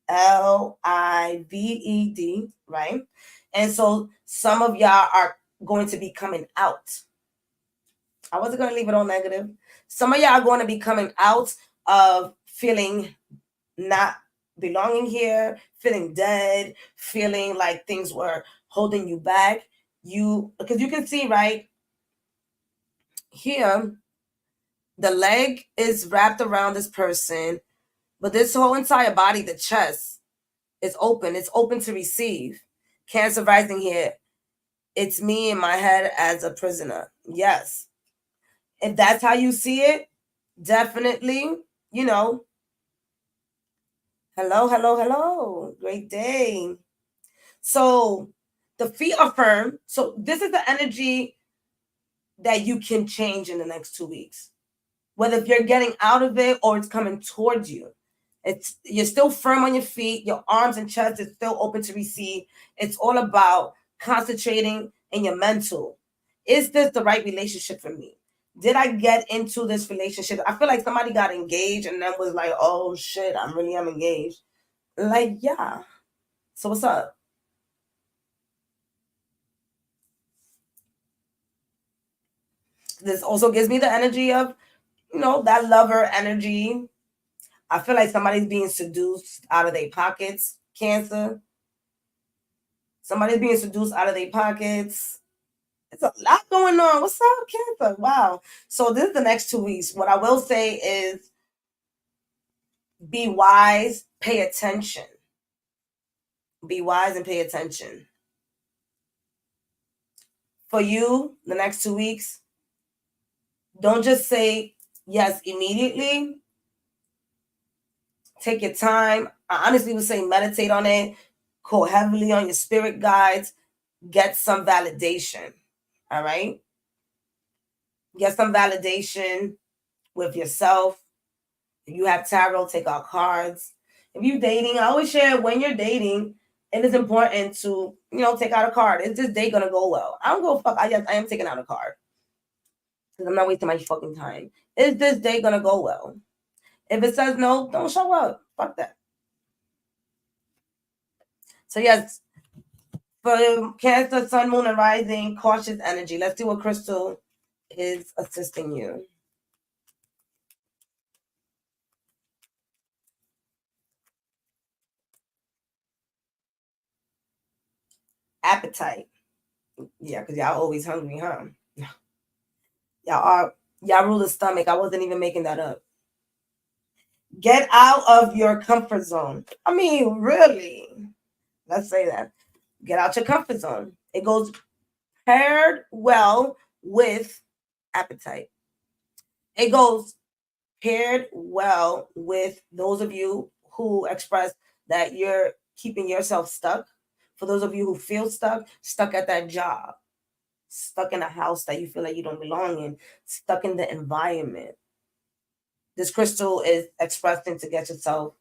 Lived, right? And so some of y'all are going to be coming out. I wasn't going to leave it all negative. Some of y'all are going to be coming out of feeling not belonging here, feeling dead, feeling like things were holding you back. Because you can see right here, the leg is wrapped around this person, but this whole entire body, the chest, is open. It's open to receive. Cancer rising here. It's me in my head as a prisoner. Yes. If that's how you see it, definitely, hello. Great day. So the feet are firm. So this is the energy that you can change in the next 2 weeks. Whether if you're getting out of it or it's coming towards you. You're still firm on your feet, your arms and chest is still open to receive. It's all about concentrating in your mental. Is this the right relationship for me? Did I get into this relationship? I feel like somebody got engaged and then was like, oh shit, I'm engaged. Like, yeah. So what's up? This also gives me the energy of, that lover energy. I feel like somebody's being seduced out of their pockets. Cancer. Somebody's being seduced out of their pockets. It's a lot going on. What's up, Cancer? Wow. So this is the next 2 weeks. What I will say is be wise, pay attention. Be wise and pay attention. For you, the next 2 weeks, don't just say yes immediately. Take your time. I honestly would say meditate on it. Call heavily on your spirit guides. Get some validation. All right? Get some validation with yourself. If you have tarot, take out cards. If you're dating, I always share when you're dating, it is important to, take out a card. Is this date gonna go well? I don't go fuck. I am taking out a card. Because I'm not wasting my fucking time. Is this date gonna go well? If it says no, don't show up. Fuck that. So yes, for Cancer, Sun, Moon, and Rising, cautious energy. Let's see what crystal is assisting you. Appetite. Yeah, because y'all always hungry, huh? Y'all rule the stomach. I wasn't even making that up. Get out of your comfort zone. I mean, really. Let's say that. Get out your comfort zone. It goes paired well with appetite. It goes paired well with those of you who express that you're keeping yourself stuck. For those of you who feel stuck at that job, stuck in a house that you feel like you don't belong in, stuck in the environment. This crystal is expressing to get yourself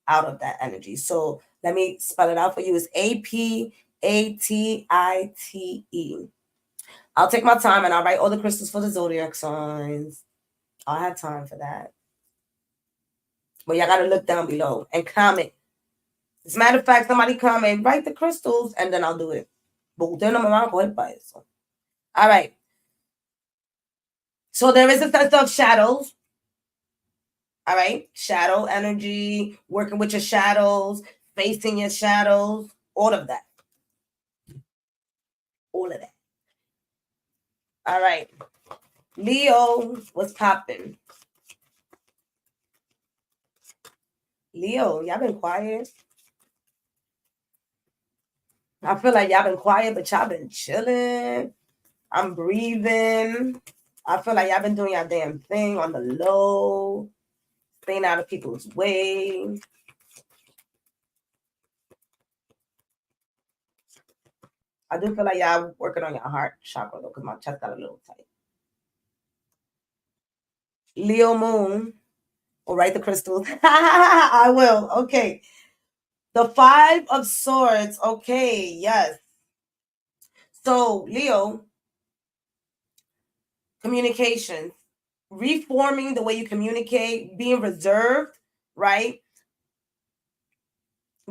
out of that energy. So let me spell it out for you. It's APATITE. I'll take my time and I'll write all the crystals for the zodiac signs. I'll have time for that. But y'all gotta look down below and comment. As a matter of fact, somebody comment, write the crystals, and then I'll do it. But then I'm around for it. So. All right. So there is a sense of shadows. All right. Shadow energy, working with your shadows, facing your shadows, all of that. All of that. All right. Leo, what's popping? Leo, y'all been quiet. I feel like y'all been quiet, but y'all been chilling. I'm breathing. I feel like y'all been doing your damn thing on the low, staying out of people's way. I do feel like y'all working on your heart chakra though, because my chest got a little tight. Leo moon. Will write the crystals. I will. Okay. The 5 of Swords. Okay. Yes. So, Leo, communication, reforming the way you communicate, being reserved, right?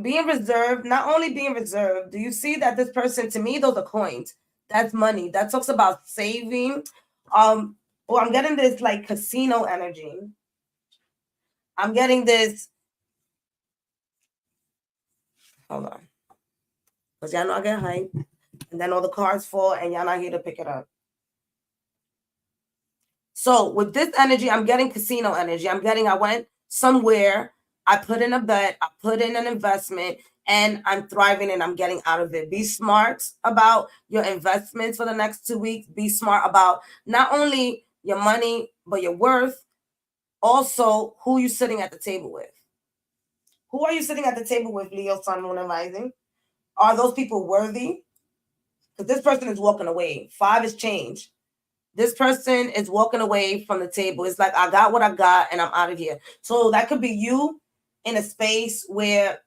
Being reserved, not only being reserved, do you see that this person, to me, those are coins. That's money. That talks about saving. I'm getting this like casino energy. I'm getting this. Hold on. Because y'all know I get hype. And then all the cards fall and y'all not here to pick it up. So with this energy, I'm getting casino energy. I went somewhere, I put in a bet, I put in an investment, and I'm thriving and I'm getting out of it. Be smart about your investments for the next 2 weeks. Be smart about not only your money, but your worth. Also, who you sitting at the table with. Who are you sitting at the table with, Leo, Sun, Moon, and Rising? Are those people worthy? Because this person is walking away. 5 is change. This person is walking away from the table. It's like, I got what I got and I'm out of here. So that could be you in a space where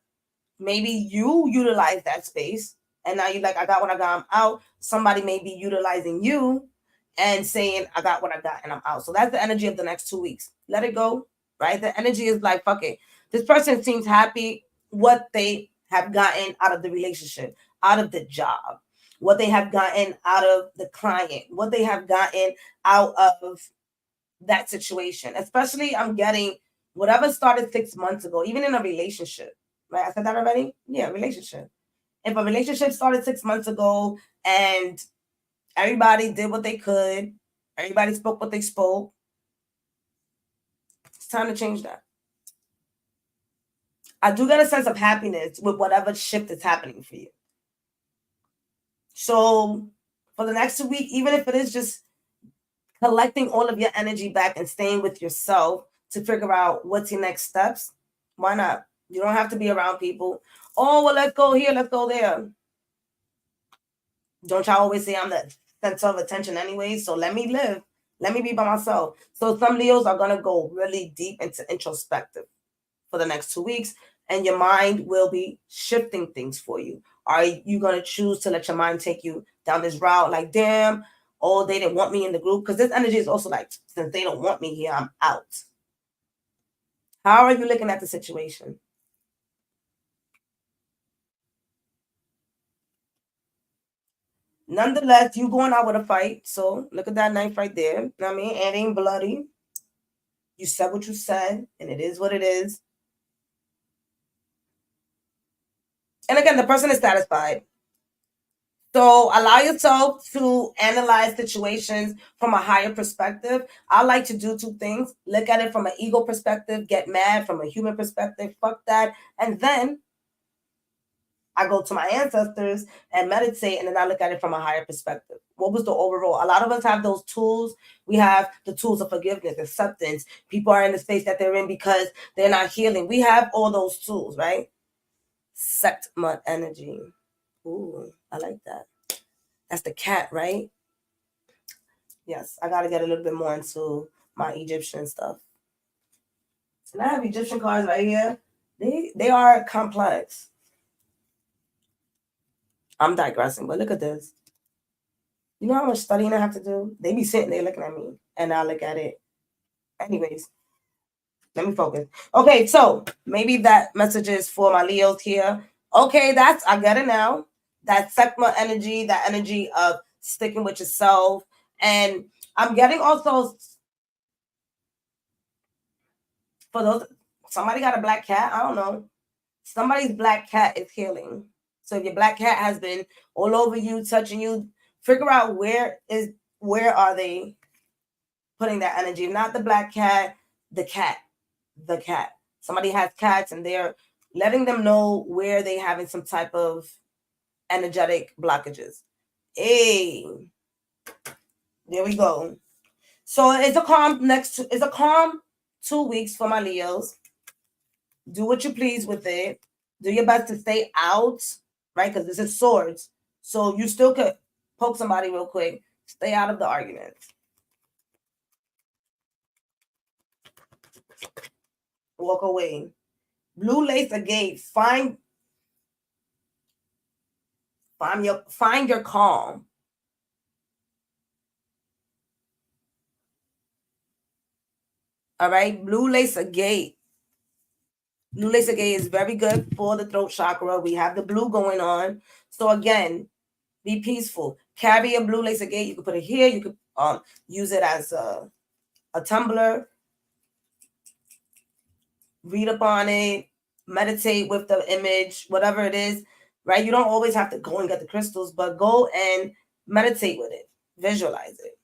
maybe you utilize that space and now you're like, I got what I got, I'm out. Somebody may be utilizing you and saying, I got what I got and I'm out. So that's the energy of the next 2 weeks. Let it go, right? The energy is like, fuck it. This person seems happy what they have gotten out of the relationship, out of the job, what they have gotten out of the client, what they have gotten out of that situation. Especially, I'm getting whatever started 6 months ago, even in a relationship. Right? I said that already? Yeah, relationship. If a relationship started 6 months ago and everybody did what they could, everybody spoke what they spoke, it's time to change that. I do get a sense of happiness with whatever shift is happening for you. So for the next 2 weeks, even if it is just collecting all of your energy back and staying with yourself to figure out what's your next steps, why not? You don't have to be around people. Oh, well, let's go here, let's go there. Don't y'all always say I'm the center of attention anyway? So let me live. Let me be by myself. So some Leos are going to go really deep into introspective for the next 2 weeks, and your mind will be shifting things for you. Are you going to choose to let your mind take you down this route? Like, damn, oh, they didn't want me in the group. Because this energy is also like, since they don't want me here, I'm out. How are you looking at the situation? Nonetheless, you going out with a fight. So look at that knife right there. You know what I mean? It ain't bloody. You said what you said, and it is what it is. And again, the person is satisfied. So allow yourself to analyze situations from a higher perspective. I like to do 2 things. Look at it from an ego perspective, get mad from a human perspective, fuck that. And then I go to my ancestors and meditate, and then I look at it from a higher perspective. What was the overall? A lot of us have those tools. We have the tools of forgiveness, acceptance. People are in the space that they're in because they're not healing. We have all those tools, right? Sektma energy. Ooh, I like that. That's the cat, right? Yes, I got to get a little bit more into my Egyptian stuff. And I have Egyptian cards right here. They are complex. I'm digressing, but look at this. You know how much studying I have to do? They be sitting there looking at me, and I look at it. Anyways, let me focus. Okay, so maybe that message is for my Leos here. Okay, I get it now. That Sekhma energy, that energy of sticking with yourself. And I'm getting also, for those, somebody got a black cat. I don't know. Somebody's black cat is healing. So if your black cat has been all over you, touching you, figure out where are they putting that energy. Not the black cat, the cat. The cat. Somebody has cats and they're letting them know where they having some type of energetic blockages. Hey, there we go. So it's a calm 2 weeks for my Leos. Do what you please with it. Do your best to stay out, right? Because this is swords. So you still could poke somebody real quick. Stay out of the arguments. Walk away. Blue lace agate. Find your calm. All right. Blue lace agate. Blue lace agate is very good for the throat chakra. We have the blue going on. So again, be peaceful. Carry a blue lace agate. You can put it here. You could use it as a tumbler. Read upon it. Meditate with the image, whatever it is, right? You don't always have to go and get the crystals, but go and meditate with it. Visualize it,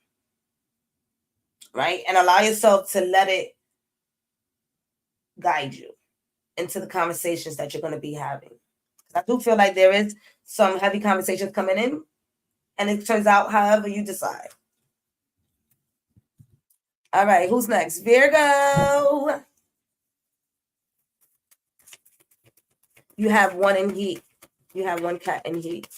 right? And allow yourself to let it guide you into the conversations that you're going to be having. I do feel like there is some heavy conversations coming in, and it turns out however you decide. All right, who's next? Virgo. You have one in heat. You have one cat in heat.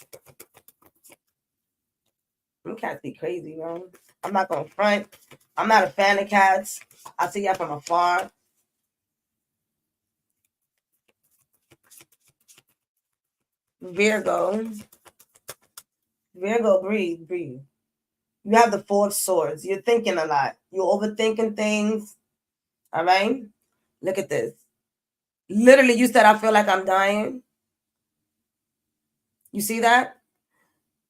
Okay. cats be crazy, bro. I'm not gonna front. I'm not a fan of cats. I see y'all from afar. Virgo. Virgo, breathe, breathe. You have the Four of Swords. You're thinking a lot. You're overthinking things. All right? Look at this. Literally, you said, I feel like I'm dying. You see that?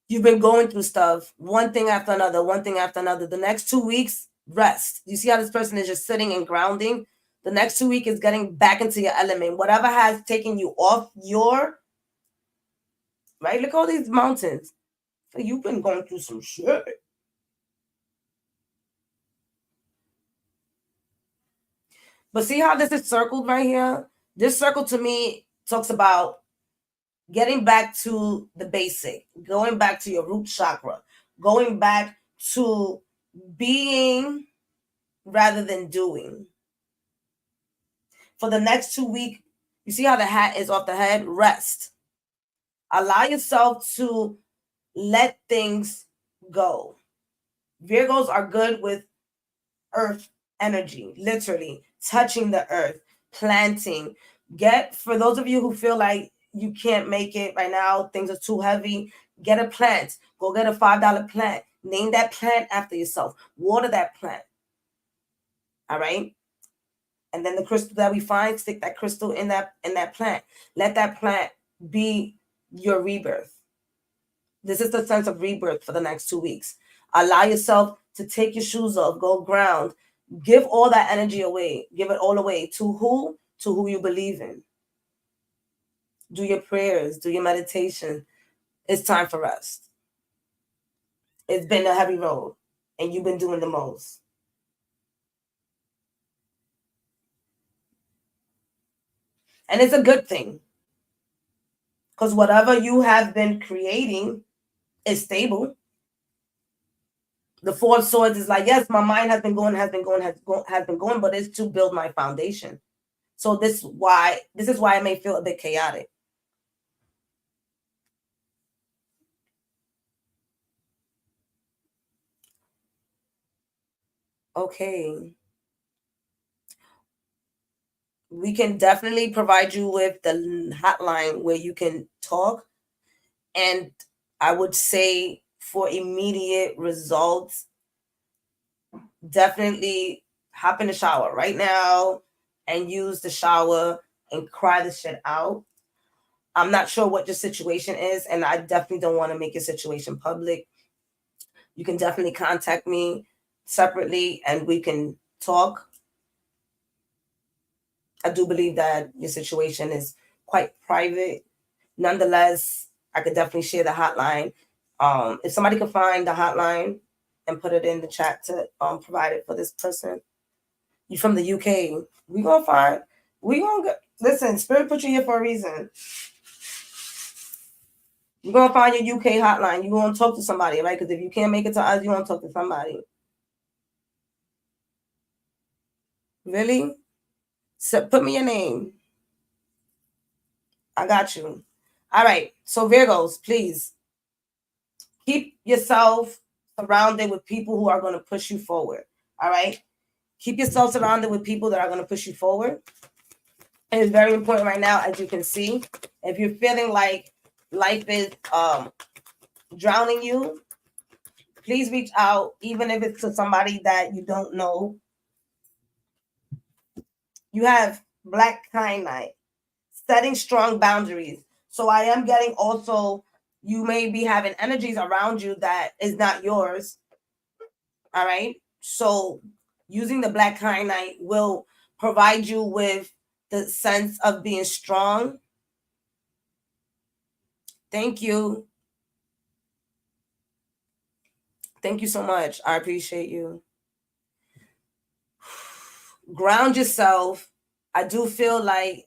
You've been going through stuff, one thing after another, one thing after another. The next 2 weeks, rest. You see how this person is just sitting and grounding? The next 2 weeks is getting back into your element. Whatever has taken you off your, right? Look at all these mountains. You've been going through some shit. But see how this is circled right here? This circle to me talks about getting back to the basic, going back to your root chakra, going back to being rather than doing. For the next 2 weeks, you see how the hat is off the head? Rest. Allow yourself to let things go. Virgos are good with earth energy, literally touching the earth, planting. For those of you who feel like you can't make it right now, things are too heavy, get a plant. Go get a $5 plant. Name that plant after yourself. Water that plant. All right? And then the crystal that we find, stick that crystal in that plant. Let that plant be your rebirth. This is the sense of rebirth for the next 2 weeks. Allow yourself to take your shoes off, go ground, give all that energy away, give it all away. To who? To who you believe in. Do your prayers, do your meditation. It's time for rest. It's been a heavy road, and you've been doing the most. And it's a good thing, because whatever you have been creating is stable. The Four of Swords is like, yes, my mind has been going, but it's to build my foundation. So this is why it may feel a bit chaotic. Okay. We can definitely provide you with the hotline where you can talk. And I would say for immediate results, definitely hop in the shower right now and use the shower and cry the shit out. I'm not sure what your situation is, and I definitely don't want to make your situation public. You can definitely contact me separately and we can talk. I do believe that your situation is quite private. Nonetheless, I could definitely share the hotline. If somebody could find the hotline and put it in the chat to provide it for this person. You from the UK. We gonna listen, Spirit put you here for a reason. You're gonna find your UK hotline. You're gonna talk to somebody, right? Because if you can't make it to us, you're gonna talk to somebody. Really? So put me your name. I got you. All right. So Virgos, please keep yourself surrounded with people who are going to push you forward. All right. Keep yourself surrounded with people that are going to push you forward. It is very important right now, as you can see. If you're feeling like life is drowning you, please reach out, even if it's to somebody that you don't know. You have Black Kyanite, setting strong boundaries. So I am getting also, you may be having energies around you that is not yours. All right. So using the Black Kyanite will provide you with the sense of being strong. Thank you. Thank you so much. I appreciate you. Ground yourself. I do feel like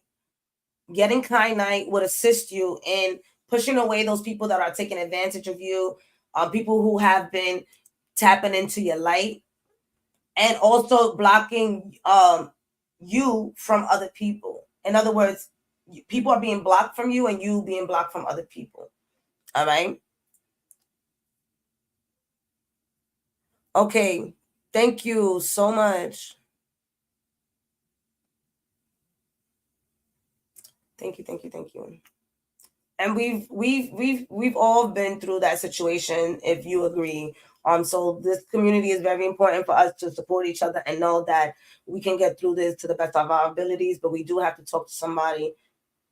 getting Kyanite would assist you in pushing away those people that are taking advantage of you, people who have been tapping into your light, and also blocking you from other people. In other words, people are being blocked from you and you being blocked from other people. All right. Okay. Thank you so much. Thank you, thank you, thank you. And we've all been through that situation, if you agree. So this community is very important for us to support each other and know that we can get through this to the best of our abilities, but we do have to talk to somebody,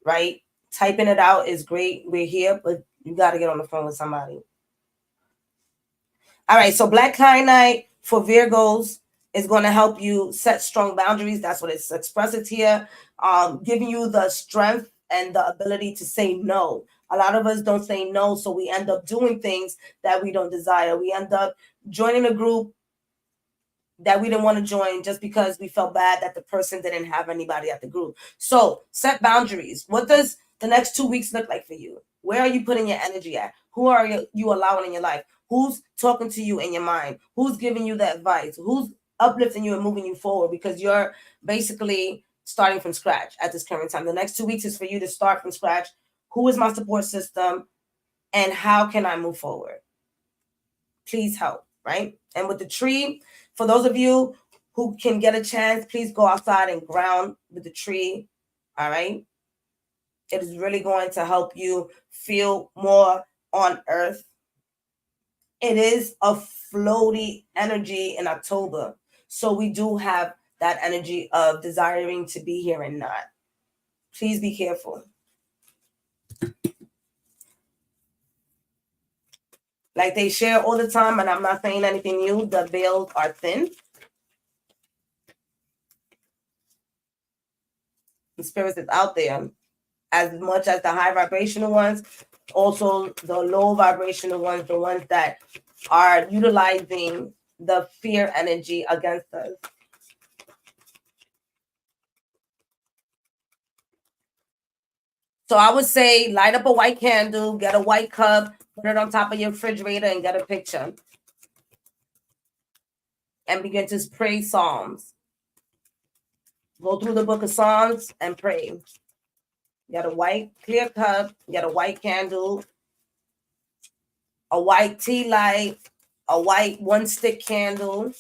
right? Typing it out is great. We're here, but you got to get on the phone with somebody. All right, so Black Kyanite for Virgos is going to help you set strong boundaries. That's what it's expressed here, giving you the strength and the ability to say no. A lot of us don't say no, so we end up doing things that we don't desire. We end up joining a group that we didn't want to join just because we felt bad that the person didn't have anybody at the group. So set boundaries. What does the next 2 weeks look like for you? Where are you putting your energy at? Who are you allowing in your life? Who's talking to you in your mind? Who's giving you the advice? Who's uplifting you and moving you forward? Because you're basically starting from scratch at this current time. The next 2 weeks is for you to start from scratch. Who is my support system? And how can I move forward? Please help, right? And with the tree, for those of you who can get a chance, please go outside and ground with the tree, all right? It is really going to help you feel more on earth. It is a floaty energy in October. So we do have that energy of desiring to be here and not. Please be careful. Like they share all the time, and I'm not saying anything new, the veils are thin. The spirits is out there, as much as the high vibrational ones, also the low vibrational ones, the ones that are utilizing the fear energy against us. So I would say light up a white candle, get a white cup, put it on top of your refrigerator, and get a picture. And begin to pray Psalms. Go through the book of Psalms and pray. Get a white clear cup, get a white candle, a white tea light, a white one stick candle.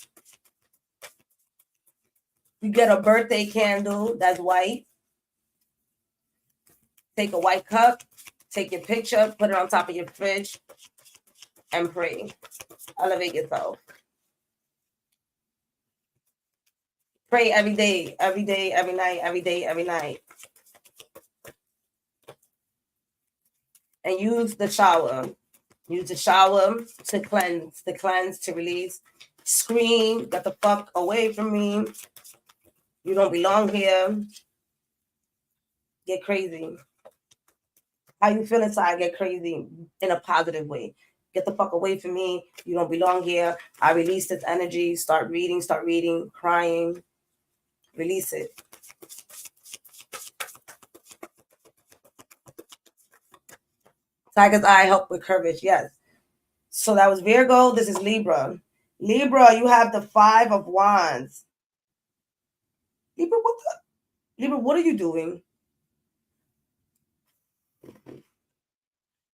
You get a birthday candle that's white. Take a white cup, take your picture, put it on top of your fridge, and pray. Elevate yourself. Pray every day, every day, every night, every day, every night. And use the shower. Use the shower to cleanse, to release. Scream, get the fuck away from me. You don't belong here. Get crazy. How you feel inside, get crazy in a positive way. Get the fuck away from me. You don't belong here. I release this energy. Start reading, crying. Release it. Tiger's eye help with courage. Yes. So that was Virgo. This is Libra. Libra, you have the 5 of Wands. Libra, what are you doing?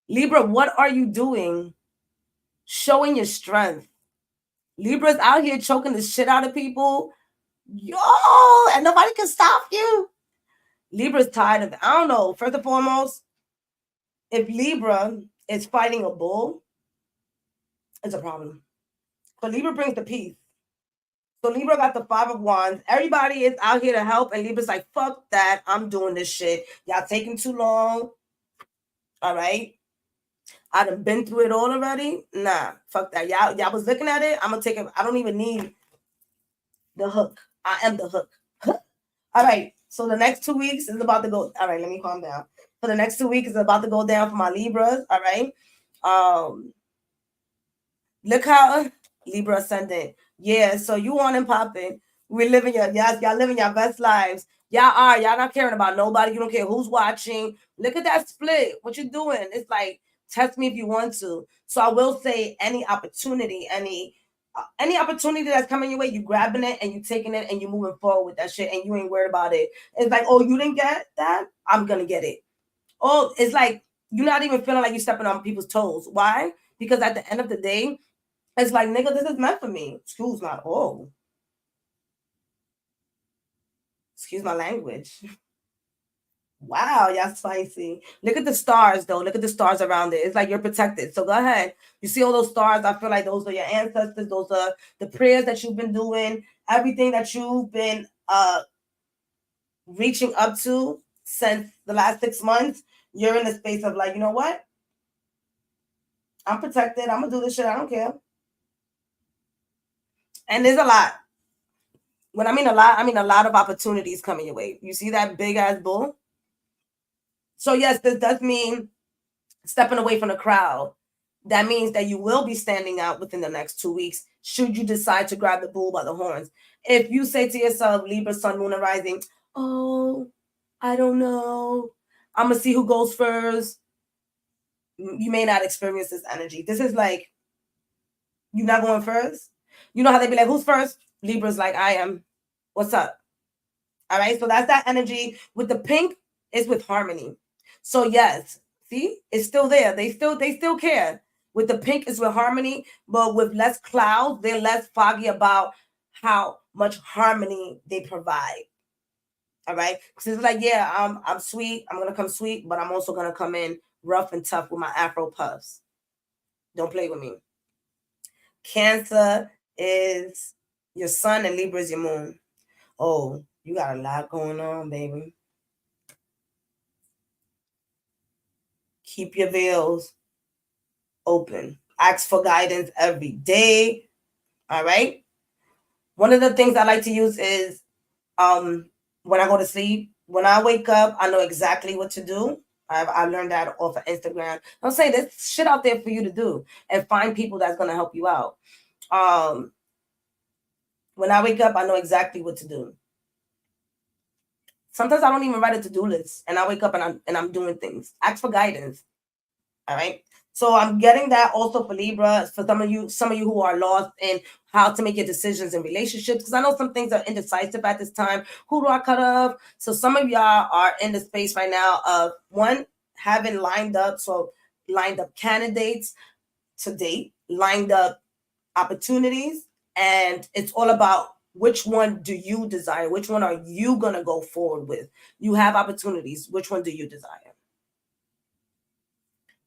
Libra, what are you doing? Showing your strength. Libra's out here choking the shit out of people. Yo, and nobody can stop you. Libra's tired of it. I don't know. First and foremost, if Libra is fighting a bull, it's a problem. But Libra brings the peace. So Libra got the 5 of Wands. Everybody is out here to help, and Libra's like, fuck that. I'm doing this shit. Y'all taking too long. All right. I done been through it all already. Nah, fuck that. Y'all was looking at it. I'm gonna take it. I don't even need the hook. I am the hook. All right. So the next 2 weeks is about to go. All right, let me calm down. For the next 2 weeks is about to go down for my Libras. All right. Look how Libra ascendant. Yeah, so you on and popping. We're living y'all living your best lives. Y'all not caring about nobody. You don't care who's watching. Look at that split. What you doing? It's like, test me if you want to. So I will say any opportunity opportunity that's coming your way, you grabbing it and you taking it and you moving forward with that shit and you ain't worried about it. It's like, oh, you didn't get that? I'm gonna get it. Oh, it's like you're not even feeling like you're stepping on people's toes. Why? Because at the end of the day, It's like, nigga, this is meant for me. Excuse my excuse my language. Wow, y'all spicy. Look at the stars, though. Look at the stars around it. It's like you're protected. So go ahead. You see all those stars? I feel like those are your ancestors. Those are the prayers that you've been doing. Everything that you've been reaching up to since the last 6 months. You're in a space of like, you know what? I'm protected. I'm gonna do this shit. I don't care. And there's a lot. When I mean a lot, I mean a lot of opportunities coming your way. You see that big ass bull? So yes, this does mean stepping away from the crowd. That means that you will be standing out within the next 2 weeks should you decide to grab the bull by the horns. If you say to yourself, Libra, Sun, Moon, and Rising, oh, I don't know, I'm going to see who goes first, you may not experience this energy. This is like, you're not going first. You know how they be like, who's first? Libra's like, I am. What's up? All right. So that's that energy. With the pink, is with harmony. So yes, see, it's still there. They still care. With the pink, is with harmony, but with less clouds, they're less foggy about how much harmony they provide. All right. Because it's like, yeah, I'm sweet. I'm gonna come sweet, but I'm also gonna come in rough and tough with my Afro puffs. Don't play with me. Cancer is your sun and Libra is your moon. Oh, you got a lot going on, baby. Keep your veils open. Ask for guidance every day. All right. One of the things I like to use is when I go to sleep, when I wake up, I know exactly what to do. I learned that off of Instagram. I'm saying there's shit out there for you to do and find people that's gonna help you out. When I wake up, I know exactly what to do. Sometimes I don't even write a to-do list, and I wake up and I'm doing things. Ask for guidance. All right. So I'm getting that also for Libra, for some of you who are lost in how to make your decisions in relationships. Because I know some things are indecisive at this time. Who do I cut off? So some of y'all are in the space right now of one, having lined up candidates to date, lined up opportunities, and it's all about which one do you desire? Which one are you gonna go forward with? You have opportunities. Which one do you desire?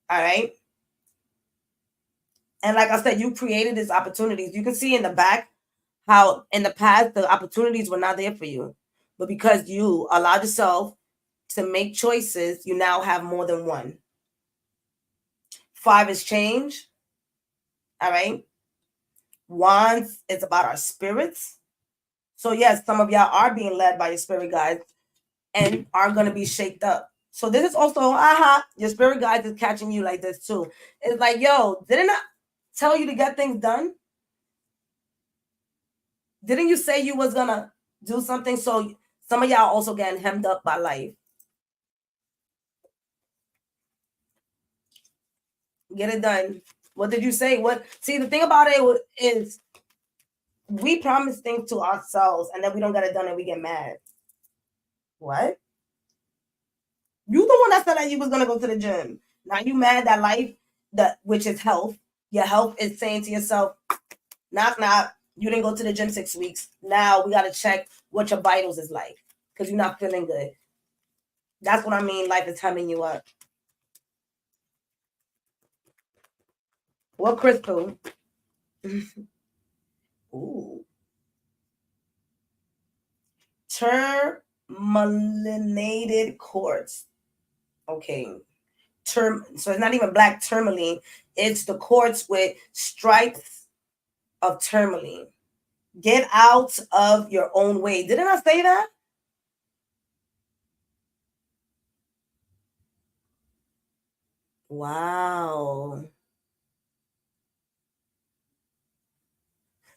All right. And like I said, you created these opportunities. You can see in the back how in the past the opportunities were not there for you. But because you allowed yourself to make choices, you now have more than one. 5 is change. All right. Wands, it's about our spirits. So yes, some of y'all are being led by your spirit guides and are going to be shaped up. So this is also, your spirit guides is catching you like this too. It's like, yo, didn't I tell you to get things done? Didn't you say you was gonna do something? So some of y'all also getting hemmed up by life. Get it done. What did you say? What? See, the thing about it is we promise things to ourselves and then we don't get it done and we get mad. What? You the one that said that you was gonna go to the gym. Now you mad that life, that which is health. Your health is saying to yourself, knock knock. You didn't go to the gym 6 weeks. Now we gotta check what your vitals is like because you're not feeling good. That's what I mean. Life is hemming you up. What crystal? Ooh. Tourmalinated quartz. Okay. So it's not even black tourmaline. It's the quartz with stripes of tourmaline. Get out of your own way. Didn't I say that? Wow.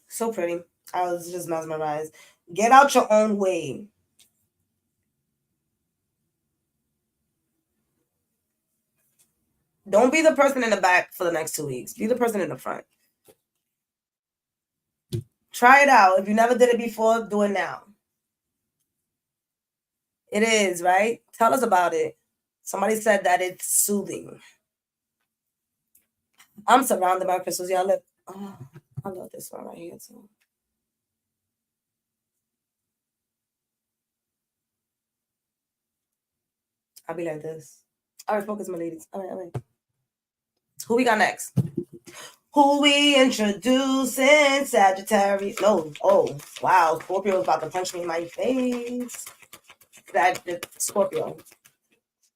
So pretty. I was just mesmerized. Get out your own way. Don't be the person in the back for the next 2 weeks. Be the person in the front. Try it out. If you never did it before, do it now. It is, right? Tell us about it. Somebody said that it's soothing. I'm surrounded by crystals. Y'all look. Oh. I love this one right here too. I'll be like this. All right, focus, my ladies. All right. Who we got next? Who we introducing? Sagittarius. No. Oh, wow. Scorpio is about to punch me in my face. Scorpio.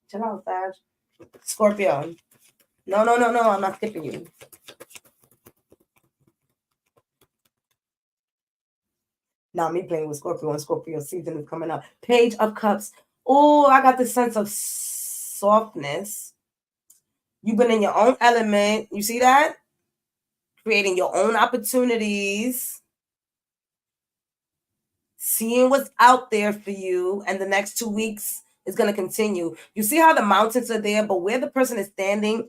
Chill out, Sag. Scorpio. No. I'm not skipping you. Now me playing with Scorpio, and Scorpio season is coming up. Page of Cups. Oh, I got this sense of softness. You've been in your own element. You see that? Creating your own opportunities. Seeing what's out there for you. And the next 2 weeks is going to continue. You see how the mountains are there, but where the person is standing,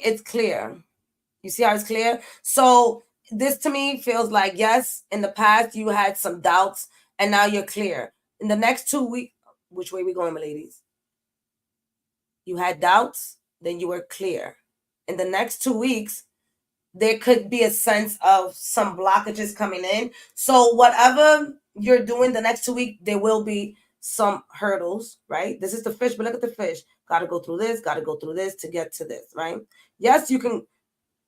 it's clear. You see how it's clear? So this to me feels like, yes, in the past you had some doubts and now you're clear. In the next 2 weeks, which way we going, my ladies? You had doubts, then you were clear. In the next 2 weeks, there could be a sense of some blockages coming in. So whatever you're doing the next 2 weeks, there will be some hurdles, right? This is the fish, but look at the fish. Got to go through this, got to go through this to get to this, right? Yes, you can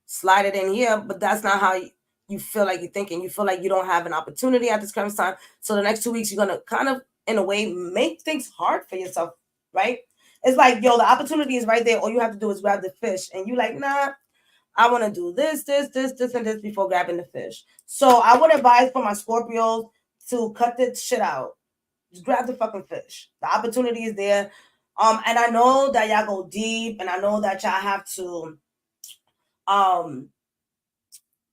slide it in here, but that's not how you feel like you're thinking. You feel like you don't have an opportunity at this current time. So the next 2 weeks, you're going to kind of, in a way, make things hard for yourself, right? It's like, yo, the opportunity is right there. All you have to do is grab the fish. And you like, nah, I want to do this, and this before grabbing the fish. So I would advise for my Scorpios to cut this shit out. Just grab the fucking fish. The opportunity is there. And I know that y'all go deep, and I know that y'all have to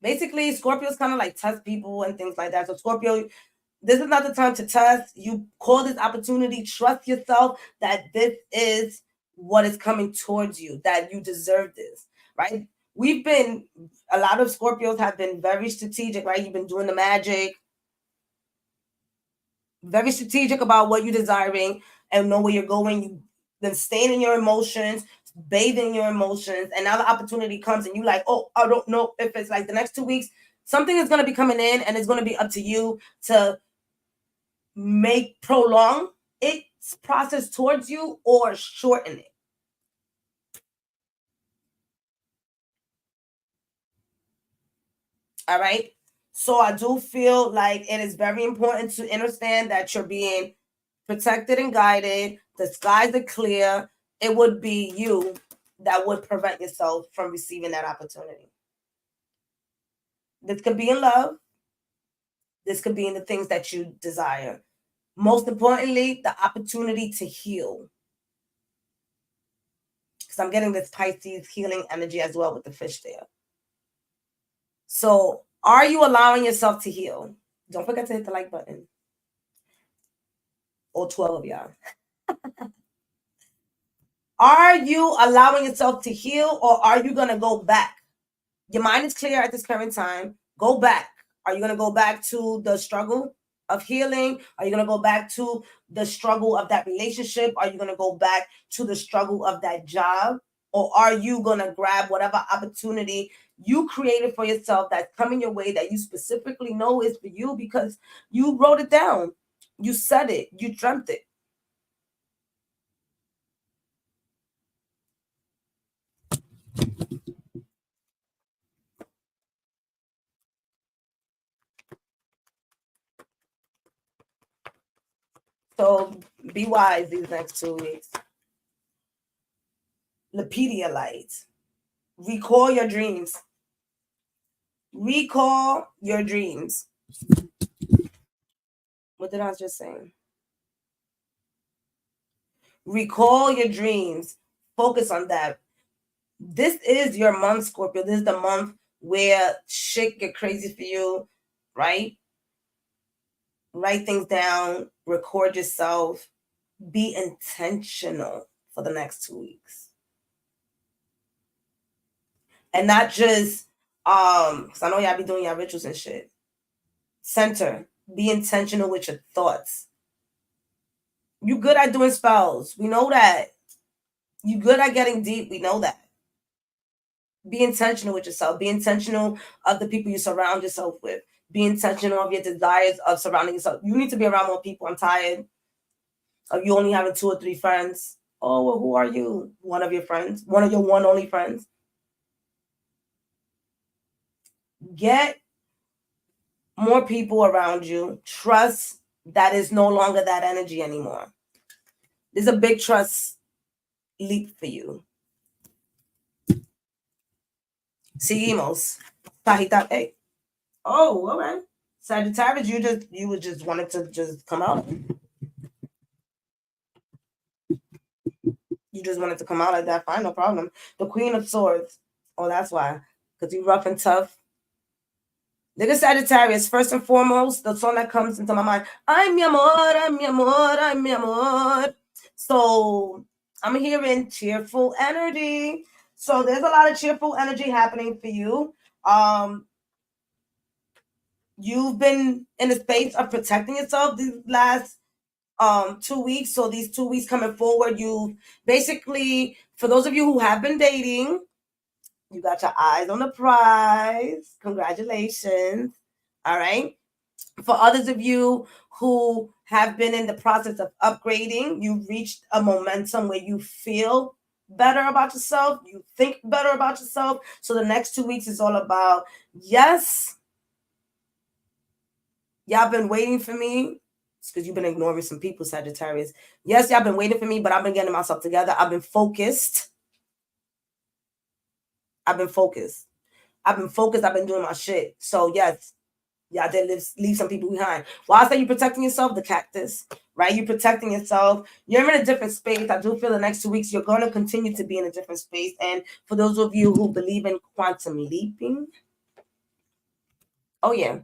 basically Scorpios kind of like test people and things like that. So Scorpio, this is not the time to test. You call this opportunity, trust yourself that this is what is coming towards you, that you deserve this, right? A lot of Scorpios have been very strategic, right? You've been doing the magic, very strategic about what you're desiring and know where you're going. You've been staying in your emotions, bathing in your emotions, and now the opportunity comes and you like, oh, I don't know if it's like the next 2 weeks, something is going to be coming in and it's going to be up to you to prolong its process towards you or shorten it. All right. So I do feel like it is very important to understand that you're being protected and guided. The skies are clear. It would be you that would prevent yourself from receiving that opportunity. This could be in love. This could be in the things that you desire. Most importantly, the opportunity to heal. Because I'm getting this Pisces healing energy as well with the fish there. So are you allowing yourself to heal? Don't forget to hit the like button. All 12 of y'all. Are you allowing yourself to heal or are you going to go back? Your mind is clear at this current time. Go back. Are you going to go back to the struggle of healing? Are you going to go back to the struggle of that relationship? Are you going to go back to the struggle of that job? Or are you going to grab whatever opportunity you created for yourself that's coming your way that you specifically know is for you because you wrote it down? You said it. You dreamt it. So be wise these next 2 weeks. Lepediolite. Recall your dreams. Recall your dreams. What did I just say? Recall your dreams. Focus on that. This is your month, Scorpio. This is the month where shit get crazy for you, right? Write things down. Record yourself. Be intentional for the next 2 weeks. And not just, because I know y'all be doing y'all rituals and shit. Center. Be intentional with your thoughts. You good at doing spells. We know that. You're good at getting deep. We know that. Be intentional with yourself. Be intentional of the people you surround yourself with. Be intentional of your desires of surrounding yourself. You need to be around more people. I'm tired of you only having 2 or 3 friends. Oh, well, who are you? One of your friends? One of your one only friends? Get more people around you. Trust that is no longer that energy anymore. There's a big trust leap for you. Seguimos. Pajita. Hey. Oh, all right. Sagittarius, you would just wanted to just come out. You just wanted to come out like that. Fine, no problem. The Queen of Swords. Oh, that's why. Because you rough and tough. Nigga Sagittarius, first and foremost, the song that comes into my mind, I'm mi amor, I'm mi amor, I'm mi amor. So I'm hearing cheerful energy. So there's a lot of cheerful energy happening for you. You've been in a space of protecting yourself these last 2 weeks. So these 2 weeks coming forward, you basically, for those of you who have been dating, you got your eyes on the prize. Congratulations. All right. For others of you who have been in the process of upgrading, you've reached a momentum where you feel better about yourself. You think better about yourself. So the next 2 weeks is all about, yes, y'all been waiting for me. It's because you've been ignoring some people, Sagittarius. Yes, y'all been waiting for me, but I've been getting myself together. I've been focused. I've been focused. I've been doing my shit. So yes, y'all did leave some people behind. Why I say you protecting yourself? The cactus, right? You protecting yourself. You're in a different space. I do feel the next 2 weeks you're going to continue to be in a different space. And for those of you who believe in quantum leaping, oh yeah.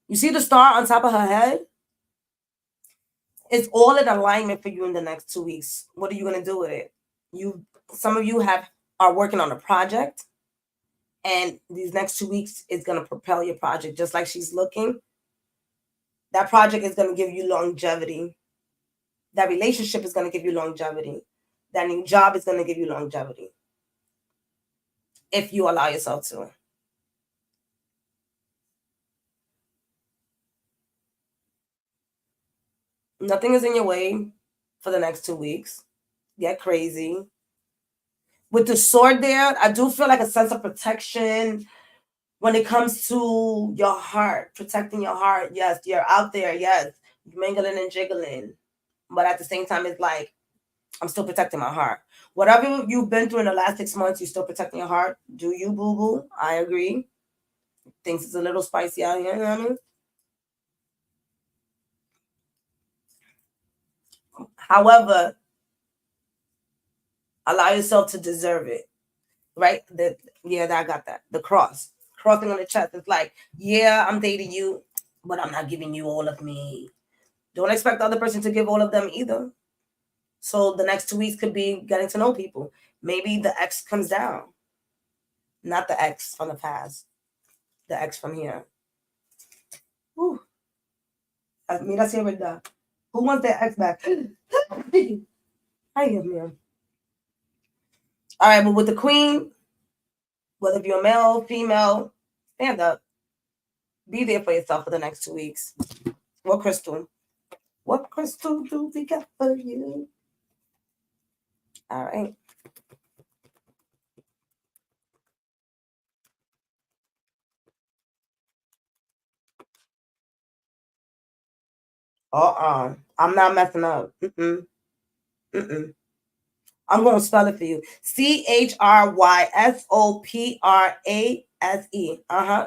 You see the star on top of her head? It's all in alignment for you in the next 2 weeks. What are you going to do with it? Some of you are working on a project, and these next 2 weeks is going to propel your project. Just like she's looking, that project is going to give you longevity. That relationship is going to give you longevity. That new job is going to give you longevity if you allow yourself to. Nothing is in your way for the next 2 weeks. Get crazy. With the sword there, I do feel like a sense of protection when it comes to your heart, protecting your heart. Yes, you're out there. Yes, mingling and jiggling. But at the same time, it's like, I'm still protecting my heart. Whatever you've been through in the last 6 months, you're still protecting your heart. Do you, boo-boo? I agree. Things is a little spicy out here, you know what I mean? However, allow yourself to deserve it, right? I got that. The crossing on the chest. It's like, yeah, I'm dating you, but I'm not giving you all of me. Don't expect the other person to give all of them either. So the next 2 weeks could be getting to know people. Maybe the ex comes down, not the ex from the past, the ex from here. Whew. Mira si es verdad. Who wants their ex back? I am man. All right, but with the queen, whether you're male, female, stand up. Be there for yourself for the next 2 weeks. What crystal? What crystal do we got for you? All right. I'm not messing up. Mm-mm. I'm going to spell it for you. CHRYSOPRASE.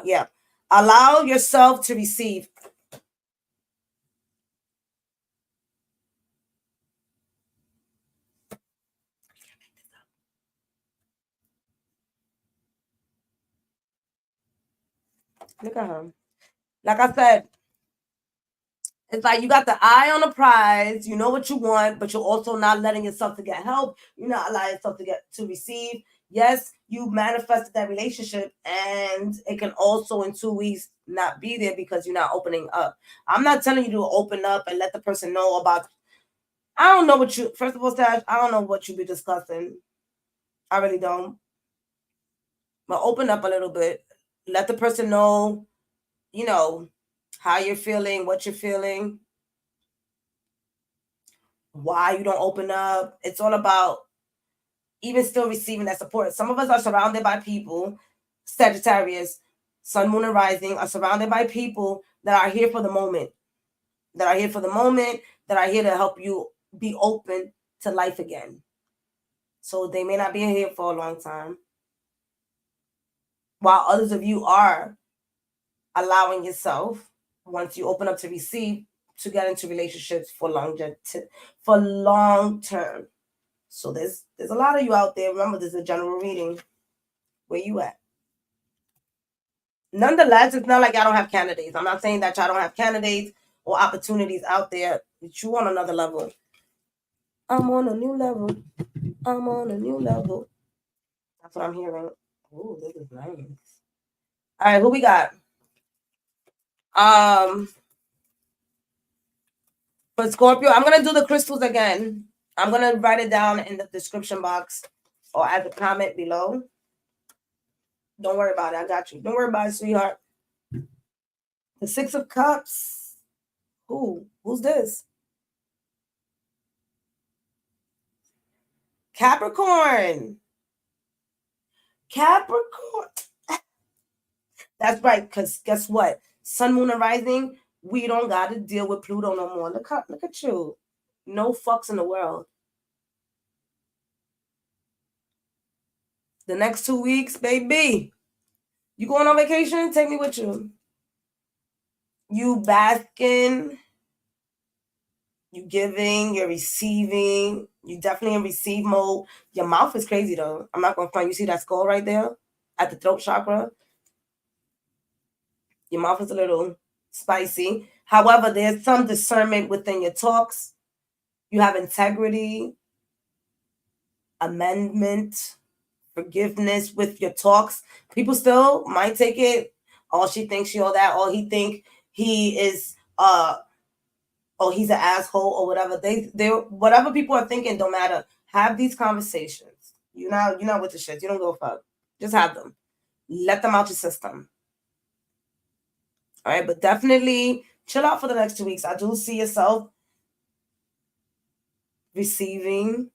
Yeah. Allow yourself to receive. Look at her. Like I said, it's like you got the eye on the prize. You know what you want, but you're also not letting yourself to get help. You're not allowing yourself to receive. Yes, you manifested that relationship, and it can also in 2 weeks not be there because you're not opening up. I'm not telling you to open up and let the person know about. I don't know what you, first of all, Saj, I don't know what you be discussing. I really don't. But open up a little bit. Let the person know, you know, how you're feeling, what you're feeling, why you don't open up. It's all about even still receiving that support. Some of us are surrounded by people, Sagittarius, Sun, Moon, and Rising, are surrounded by people that are here for the moment, that are here for the moment, that are here to help you be open to life again. So they may not be here for a long time, while others of you are allowing yourself, once you open up to receive, to get into relationships for long term. So there's a lot of you out there. Remember, this is a general reading. Where you at? Nonetheless, it's not like y'all don't have candidates. I'm not saying that y'all don't have candidates or opportunities out there, but you on another level. I'm on a new level. I'm on a new level. That's what I'm hearing. Ooh, this is nice. All right, who we got? For Scorpio, I'm gonna do the crystals again. I'm gonna write it down in the description box or add the comment below. Don't worry about it. I got you. Don't worry about it, sweetheart. The Six of Cups. Who's this? Capricorn. Capricorn. That's right, because guess what? Sun, Moon, and Rising, we don't got to deal with Pluto no more. Look at you. No fucks in the world. The next 2 weeks, baby. You going on vacation? Take me with you. You basking. You giving. You're receiving. You definitely in receive mode. Your mouth is crazy, though. I'm not going to front. You see that skull right there at the throat chakra? Your mouth is a little spicy. However, there's some discernment within your talks. You have integrity, amendment, forgiveness with your talks. People still might take it, oh, she thinks she all that, or he think he is oh, he's an asshole or whatever. They whatever people are thinking don't matter. Have these conversations. You're not with the shit. You don't go fuck. Just have them. Let them out your system. All right, but definitely chill out for the next 2 weeks. I do see yourself receiving,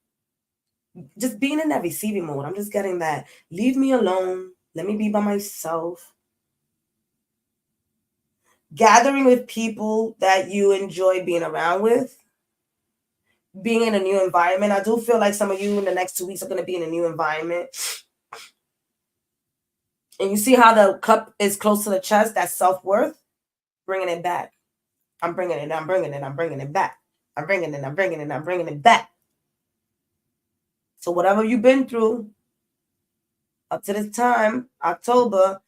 just being in that receiving mode. I'm just getting that. Leave me alone. Let me be by myself. Gathering with people that you enjoy being around with. Being in a new environment. I do feel like some of you in the next 2 weeks are going to be in a new environment. And you see how the cup is close to the chest, that self-worth, bringing it back. I'm bringing it, I'm bringing it, I'm bringing it back. I'm bringing it, I'm bringing it, I'm bringing it back. So whatever you've been through up to this time, October,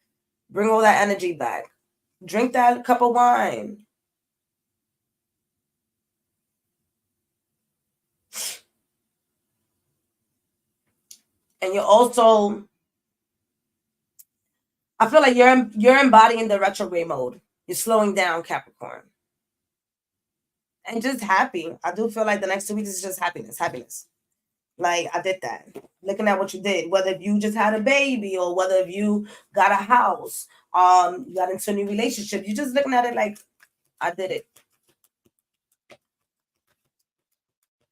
bring all that energy back. Drink that cup of wine. And you're also, I feel like you're embodying the retrograde mode. You're slowing down, Capricorn. And just happy. I do feel like the next 2 weeks is just happiness. Like, I did that. Looking at what you did, whether if you just had a baby or whether if you got a house, you got into a new relationship, you're just looking at it like, I did it.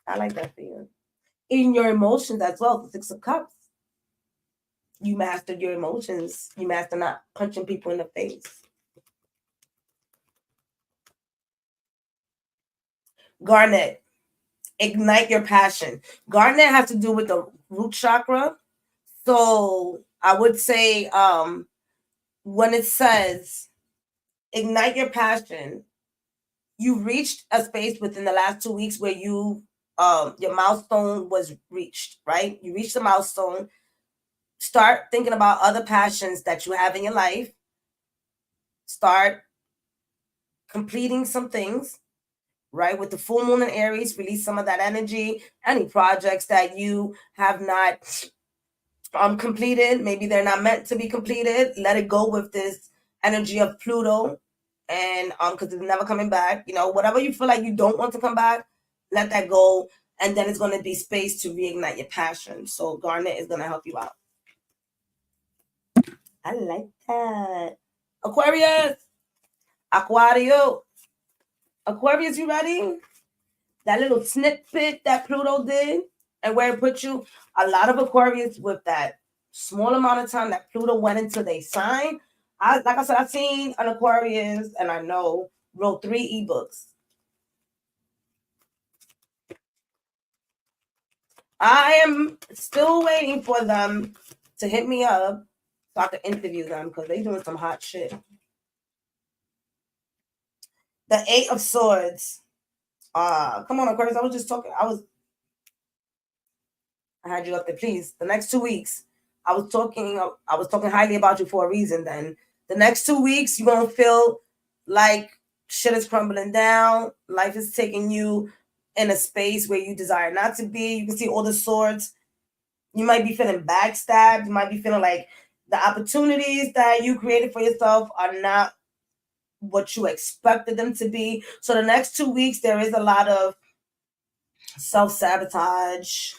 I like that feeling. In your emotions as well, the Six of Cups. You mastered your emotions. You master not punching people in the face. Garnet, ignite your passion. Garnet has to do with the root chakra. So I would say when it says ignite your passion, you reached a space within the last 2 weeks where you your milestone was reached, right? You reached the milestone. Start thinking about other passions that you have in your life. Start completing some things, right? With the full moon in Aries, release some of that energy. Any projects that you have not completed, maybe they're not meant to be completed, let it go with this energy of Pluto. And because it's never coming back, whatever you feel like you don't want to come back, let that go, and then it's going to be space to reignite your passion. So Garnet is going to help you out. I like that. Aquarius, Aquario, Aquarius, you ready? That little snippet that Pluto did and where it put you. A lot of Aquarius with that small amount of time that Pluto went into their sign. Like I said, I've seen an Aquarius, and I know wrote 3 ebooks. I am still waiting for them to hit me up so I can interview them because they doing some hot shit. The 8 of Swords. Come on, Aquarius. I was just talking. I had you up there, please. The next 2 weeks, I was talking highly about you for a reason. Then the next 2 weeks, you're gonna feel like shit is crumbling down. Life is taking you in a space where you desire not to be. You can see all the swords. You might be feeling backstabbed. You might be feeling like the opportunities that you created for yourself are not what you expected them to be. So the next 2 weeks, there is a lot of self-sabotage.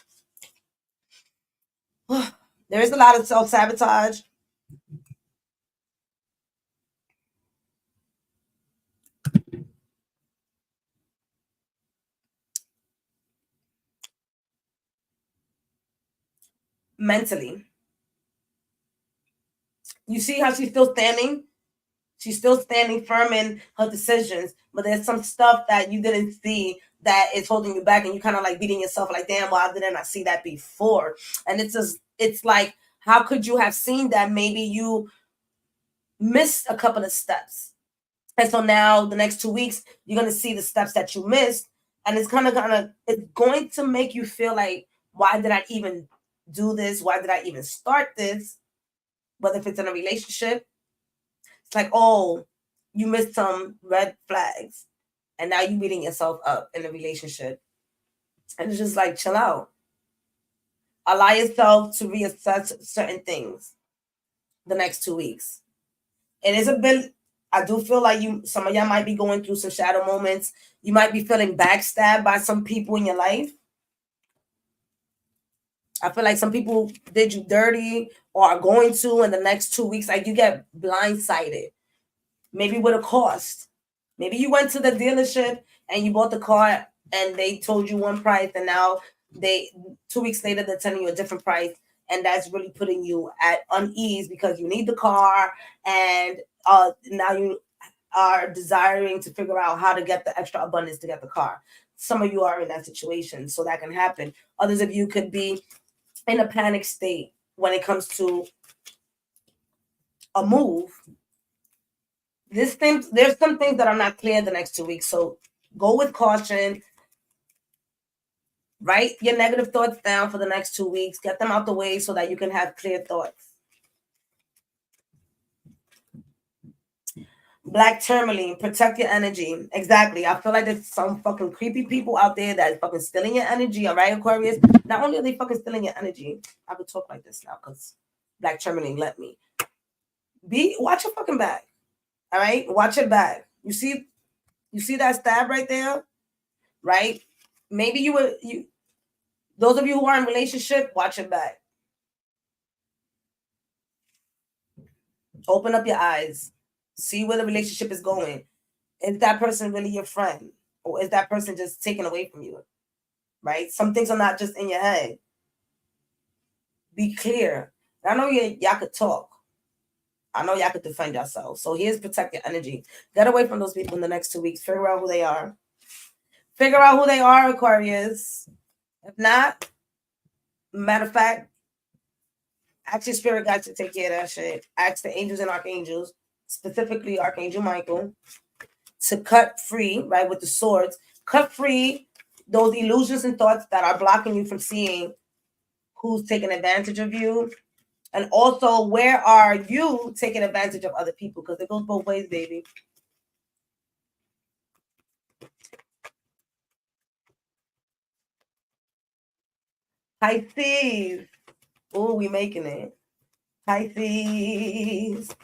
There is a lot of self-sabotage. Mentally. You see how she's still standing? She's still standing firm in her decisions, but there's some stuff that you didn't see that is holding you back, and you kind of like beating yourself like, damn, why didn't I see that before? And it's like, how could you have seen that? Maybe you missed a couple of steps. And so now the next 2 weeks, you're going to see the steps that you missed. And it's it's going to make you feel like, why did I even do this? Why did I even start this? But if it's in a relationship, it's like, oh, you missed some red flags. And now you're beating yourself up in a relationship. And it's just like, chill out. Allow yourself to reassess certain things the next 2 weeks. It is a bit, I do feel like some of y'all might be going through some shadow moments. You might be feeling backstabbed by some people in your life. I feel like some people did you dirty or are going to in the next 2 weeks. Like, you get blindsided, maybe with a cost. Maybe you went to the dealership and you bought the car and they told you one price, and now 2 weeks later they're telling you a different price, and that's really putting you at unease because you need the car, and now you are desiring to figure out how to get the extra abundance to get the car. Some of you are in that situation, so that can happen. Others of you could be in a panic state when it comes to a move. There's some things that are not clear the next 2 weeks, so go with caution. Write your negative thoughts down for the next 2 weeks. Get them out the way so that you can have clear thoughts. Black tourmaline, protect your energy. Exactly. I feel like there's some fucking creepy people out there that is fucking stealing your energy. All right, Aquarius. Not only are they fucking stealing your energy, I could talk like this now because black tourmaline let me. Watch your fucking back. All right, watch your back. You see that stab right there, right? Maybe those of you who are in relationship, watch your back. Open up your eyes. See where the relationship is going. Is that person really your friend? Or is that person just taken away from you? Right? Some things are not just in your head. Be clear. I know y'all could talk. I know y'all could defend yourselves. So here's protect your energy. Get away from those people in the next 2 weeks. Figure out who they are. Figure out who they are, Aquarius. If not, matter of fact, ask your spirit guides to take care of that shit. Ask the angels and archangels, specifically Archangel Michael, to cut free, right, with the swords. Cut free those illusions and thoughts that are blocking you from seeing who's taking advantage of you. And also, where are you taking advantage of other people? Because it goes both ways, baby. Pisces. Oh, we making it. Pisces.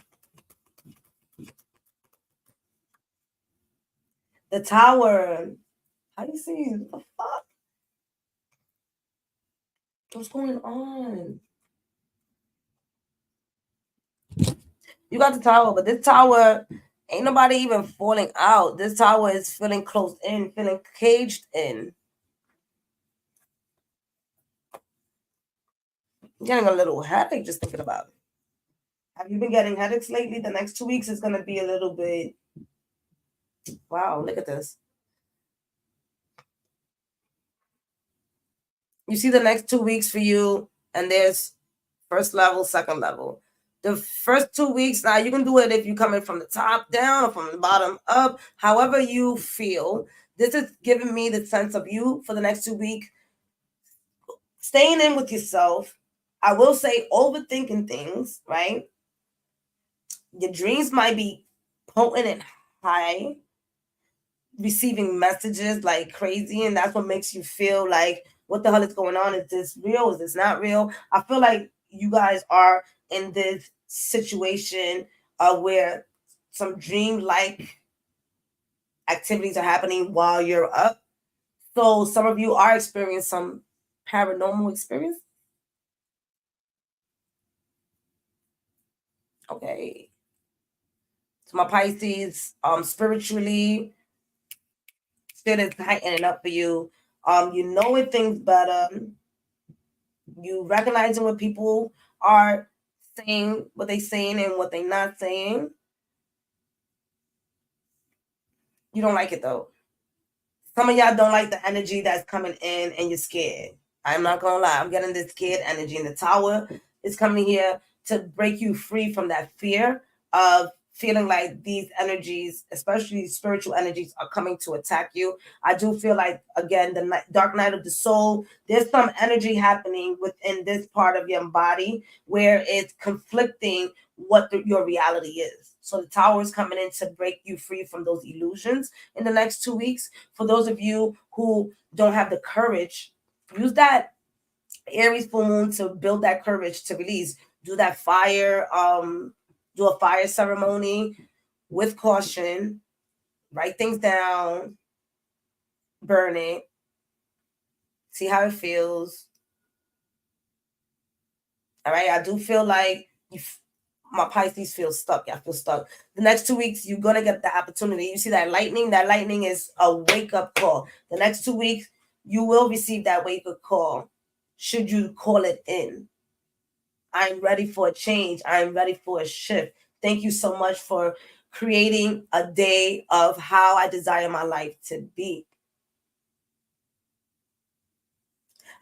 The Tower. How you see? What the fuck? What's going on? You got the tower, but this tower ain't nobody even falling out. This tower is feeling closed in, feeling caged in. I'm getting a little headache just thinking about it. Have you been getting headaches lately? The next 2 weeks is gonna be a little bit. Wow, look at this. You see the next 2 weeks for you, and there's first level, second level. The first 2 weeks, now you can do it if you're coming from the top down or from the bottom up, however you feel. This is giving me the sense of you for the next 2 weeks, staying in with yourself. I will say overthinking things, right? Your dreams might be potent and high, receiving messages like crazy, and that's what makes you feel like, what the hell is going on? Is this real? Is this not real? I feel like you guys are in this situation where some dream like activities are happening while you're up. So some of you are experiencing some paranormal experience. Okay. So my Pisces, spiritually, shit is tightening up for you. You know it things better. You recognizing what people are saying, what they saying and what they not saying. You don't like it though. Some of y'all don't like the energy that's coming in and you're scared. I'm not gonna lie, I'm getting this scared energy. And the tower is coming here to break you free from that fear of feeling like these energies, especially spiritual energies, are coming to attack you. I do feel like, again, the dark night of the soul, there's some energy happening within this part of your body where it's conflicting what your reality is. So the tower is coming in to break you free from those illusions in the next 2 weeks. For those of you who don't have the courage, use that Aries full moon to build that courage to release. Do that fire, do a fire ceremony with caution. Write things down, burn it, see how it feels. All right, I do feel like my Pisces feel stuck. I feel stuck. The next 2 weeks, you're gonna get the opportunity. You see that lightning? That lightning is a wake up call. The next 2 weeks, you will receive that wake up call. Should you call it in? I'm ready for a change. I'm ready for a shift. Thank you so much for creating a day of how I desire my life to be.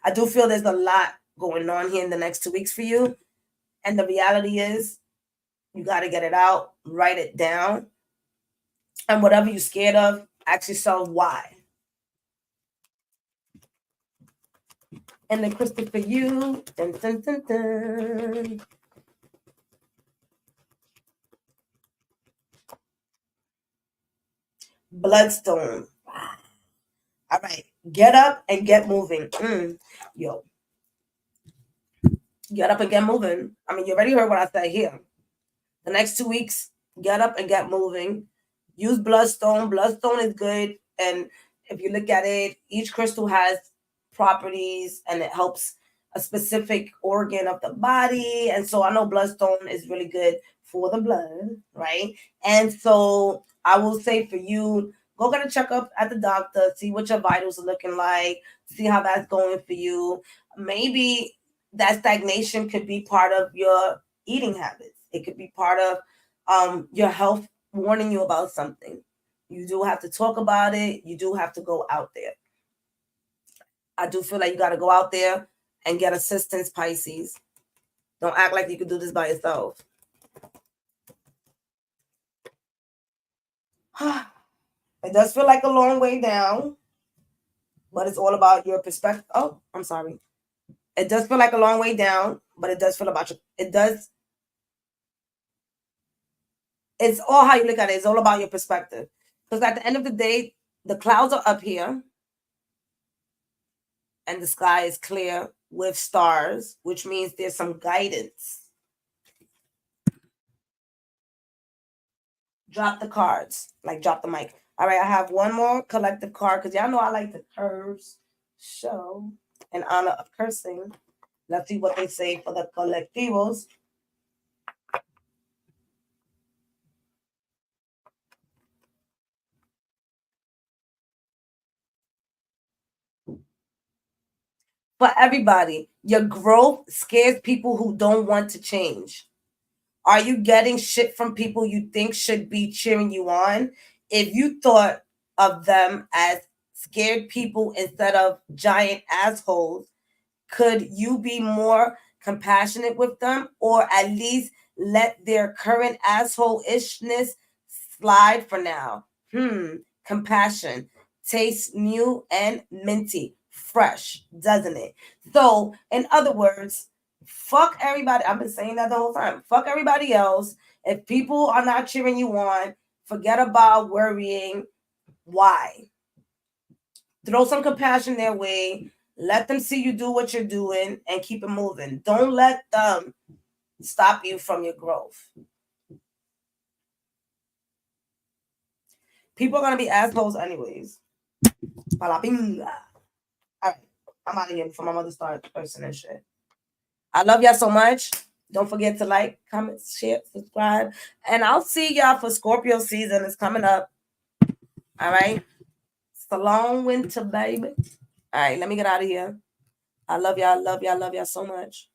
I do feel there's a lot going on here in the next 2 weeks for you. And the reality is, you got to get it out, write it down. And whatever you're scared of, ask yourself why. And the crystal for you. Dun, dun, dun, dun. Bloodstone. All right. Get up and get moving. Yo. Get up and get moving. I mean, you already heard what I said here. The next 2 weeks, get up and get moving. Use bloodstone. Bloodstone is good. And if you look at it, each crystal has properties and it helps a specific organ of the body. And so I know bloodstone is really good for the blood, right? And so I will say for you, go get a checkup at the doctor, see what your vitals are looking like, see how that's going for you. Maybe that stagnation could be part of your eating habits. It could be part of your health warning you about something. You do have to talk about it. You do have to go out there. I do feel like you got to go out there and get assistance, Pisces. Don't act like you can do this by yourself. It does feel like a long way down, but it's all about your perspective. Oh, I'm sorry. It does feel like a long way down, but it does feel about your, it does, it's all how you look at it. It's all about your perspective. Because at the end of the day, the clouds are up here and the sky is clear with stars, which means there's some guidance. Drop the cards, like drop the mic. All right, I have one more collective card because y'all know I like the curves show in honor of cursing. Let's see what they say for the colectivos. For everybody, your growth scares people who don't want to change. Are you getting shit from people you think should be cheering you on? If you thought of them as scared people instead of giant assholes, could you be more compassionate with them, or at least let their current asshole-ishness slide for now? Compassion tastes new and minty, fresh, doesn't it? So, in other words, fuck everybody. I've been saying that the whole time. Fuck everybody else. If people are not cheering you on, forget about worrying. Why? Throw some compassion their way. Let them see you do what you're doing and keep it moving. Don't let them stop you from your growth. People are going to be assholes anyways. Palapinga. All right. I'm out of here before my mother starts cursing and shit. I love y'all so much. Don't forget to like, comment, share, subscribe. And I'll see y'all for Scorpio season. It's coming up. All right. It's a long winter, baby. All right. Let me get out of here. I love y'all. Love y'all. Love y'all so much.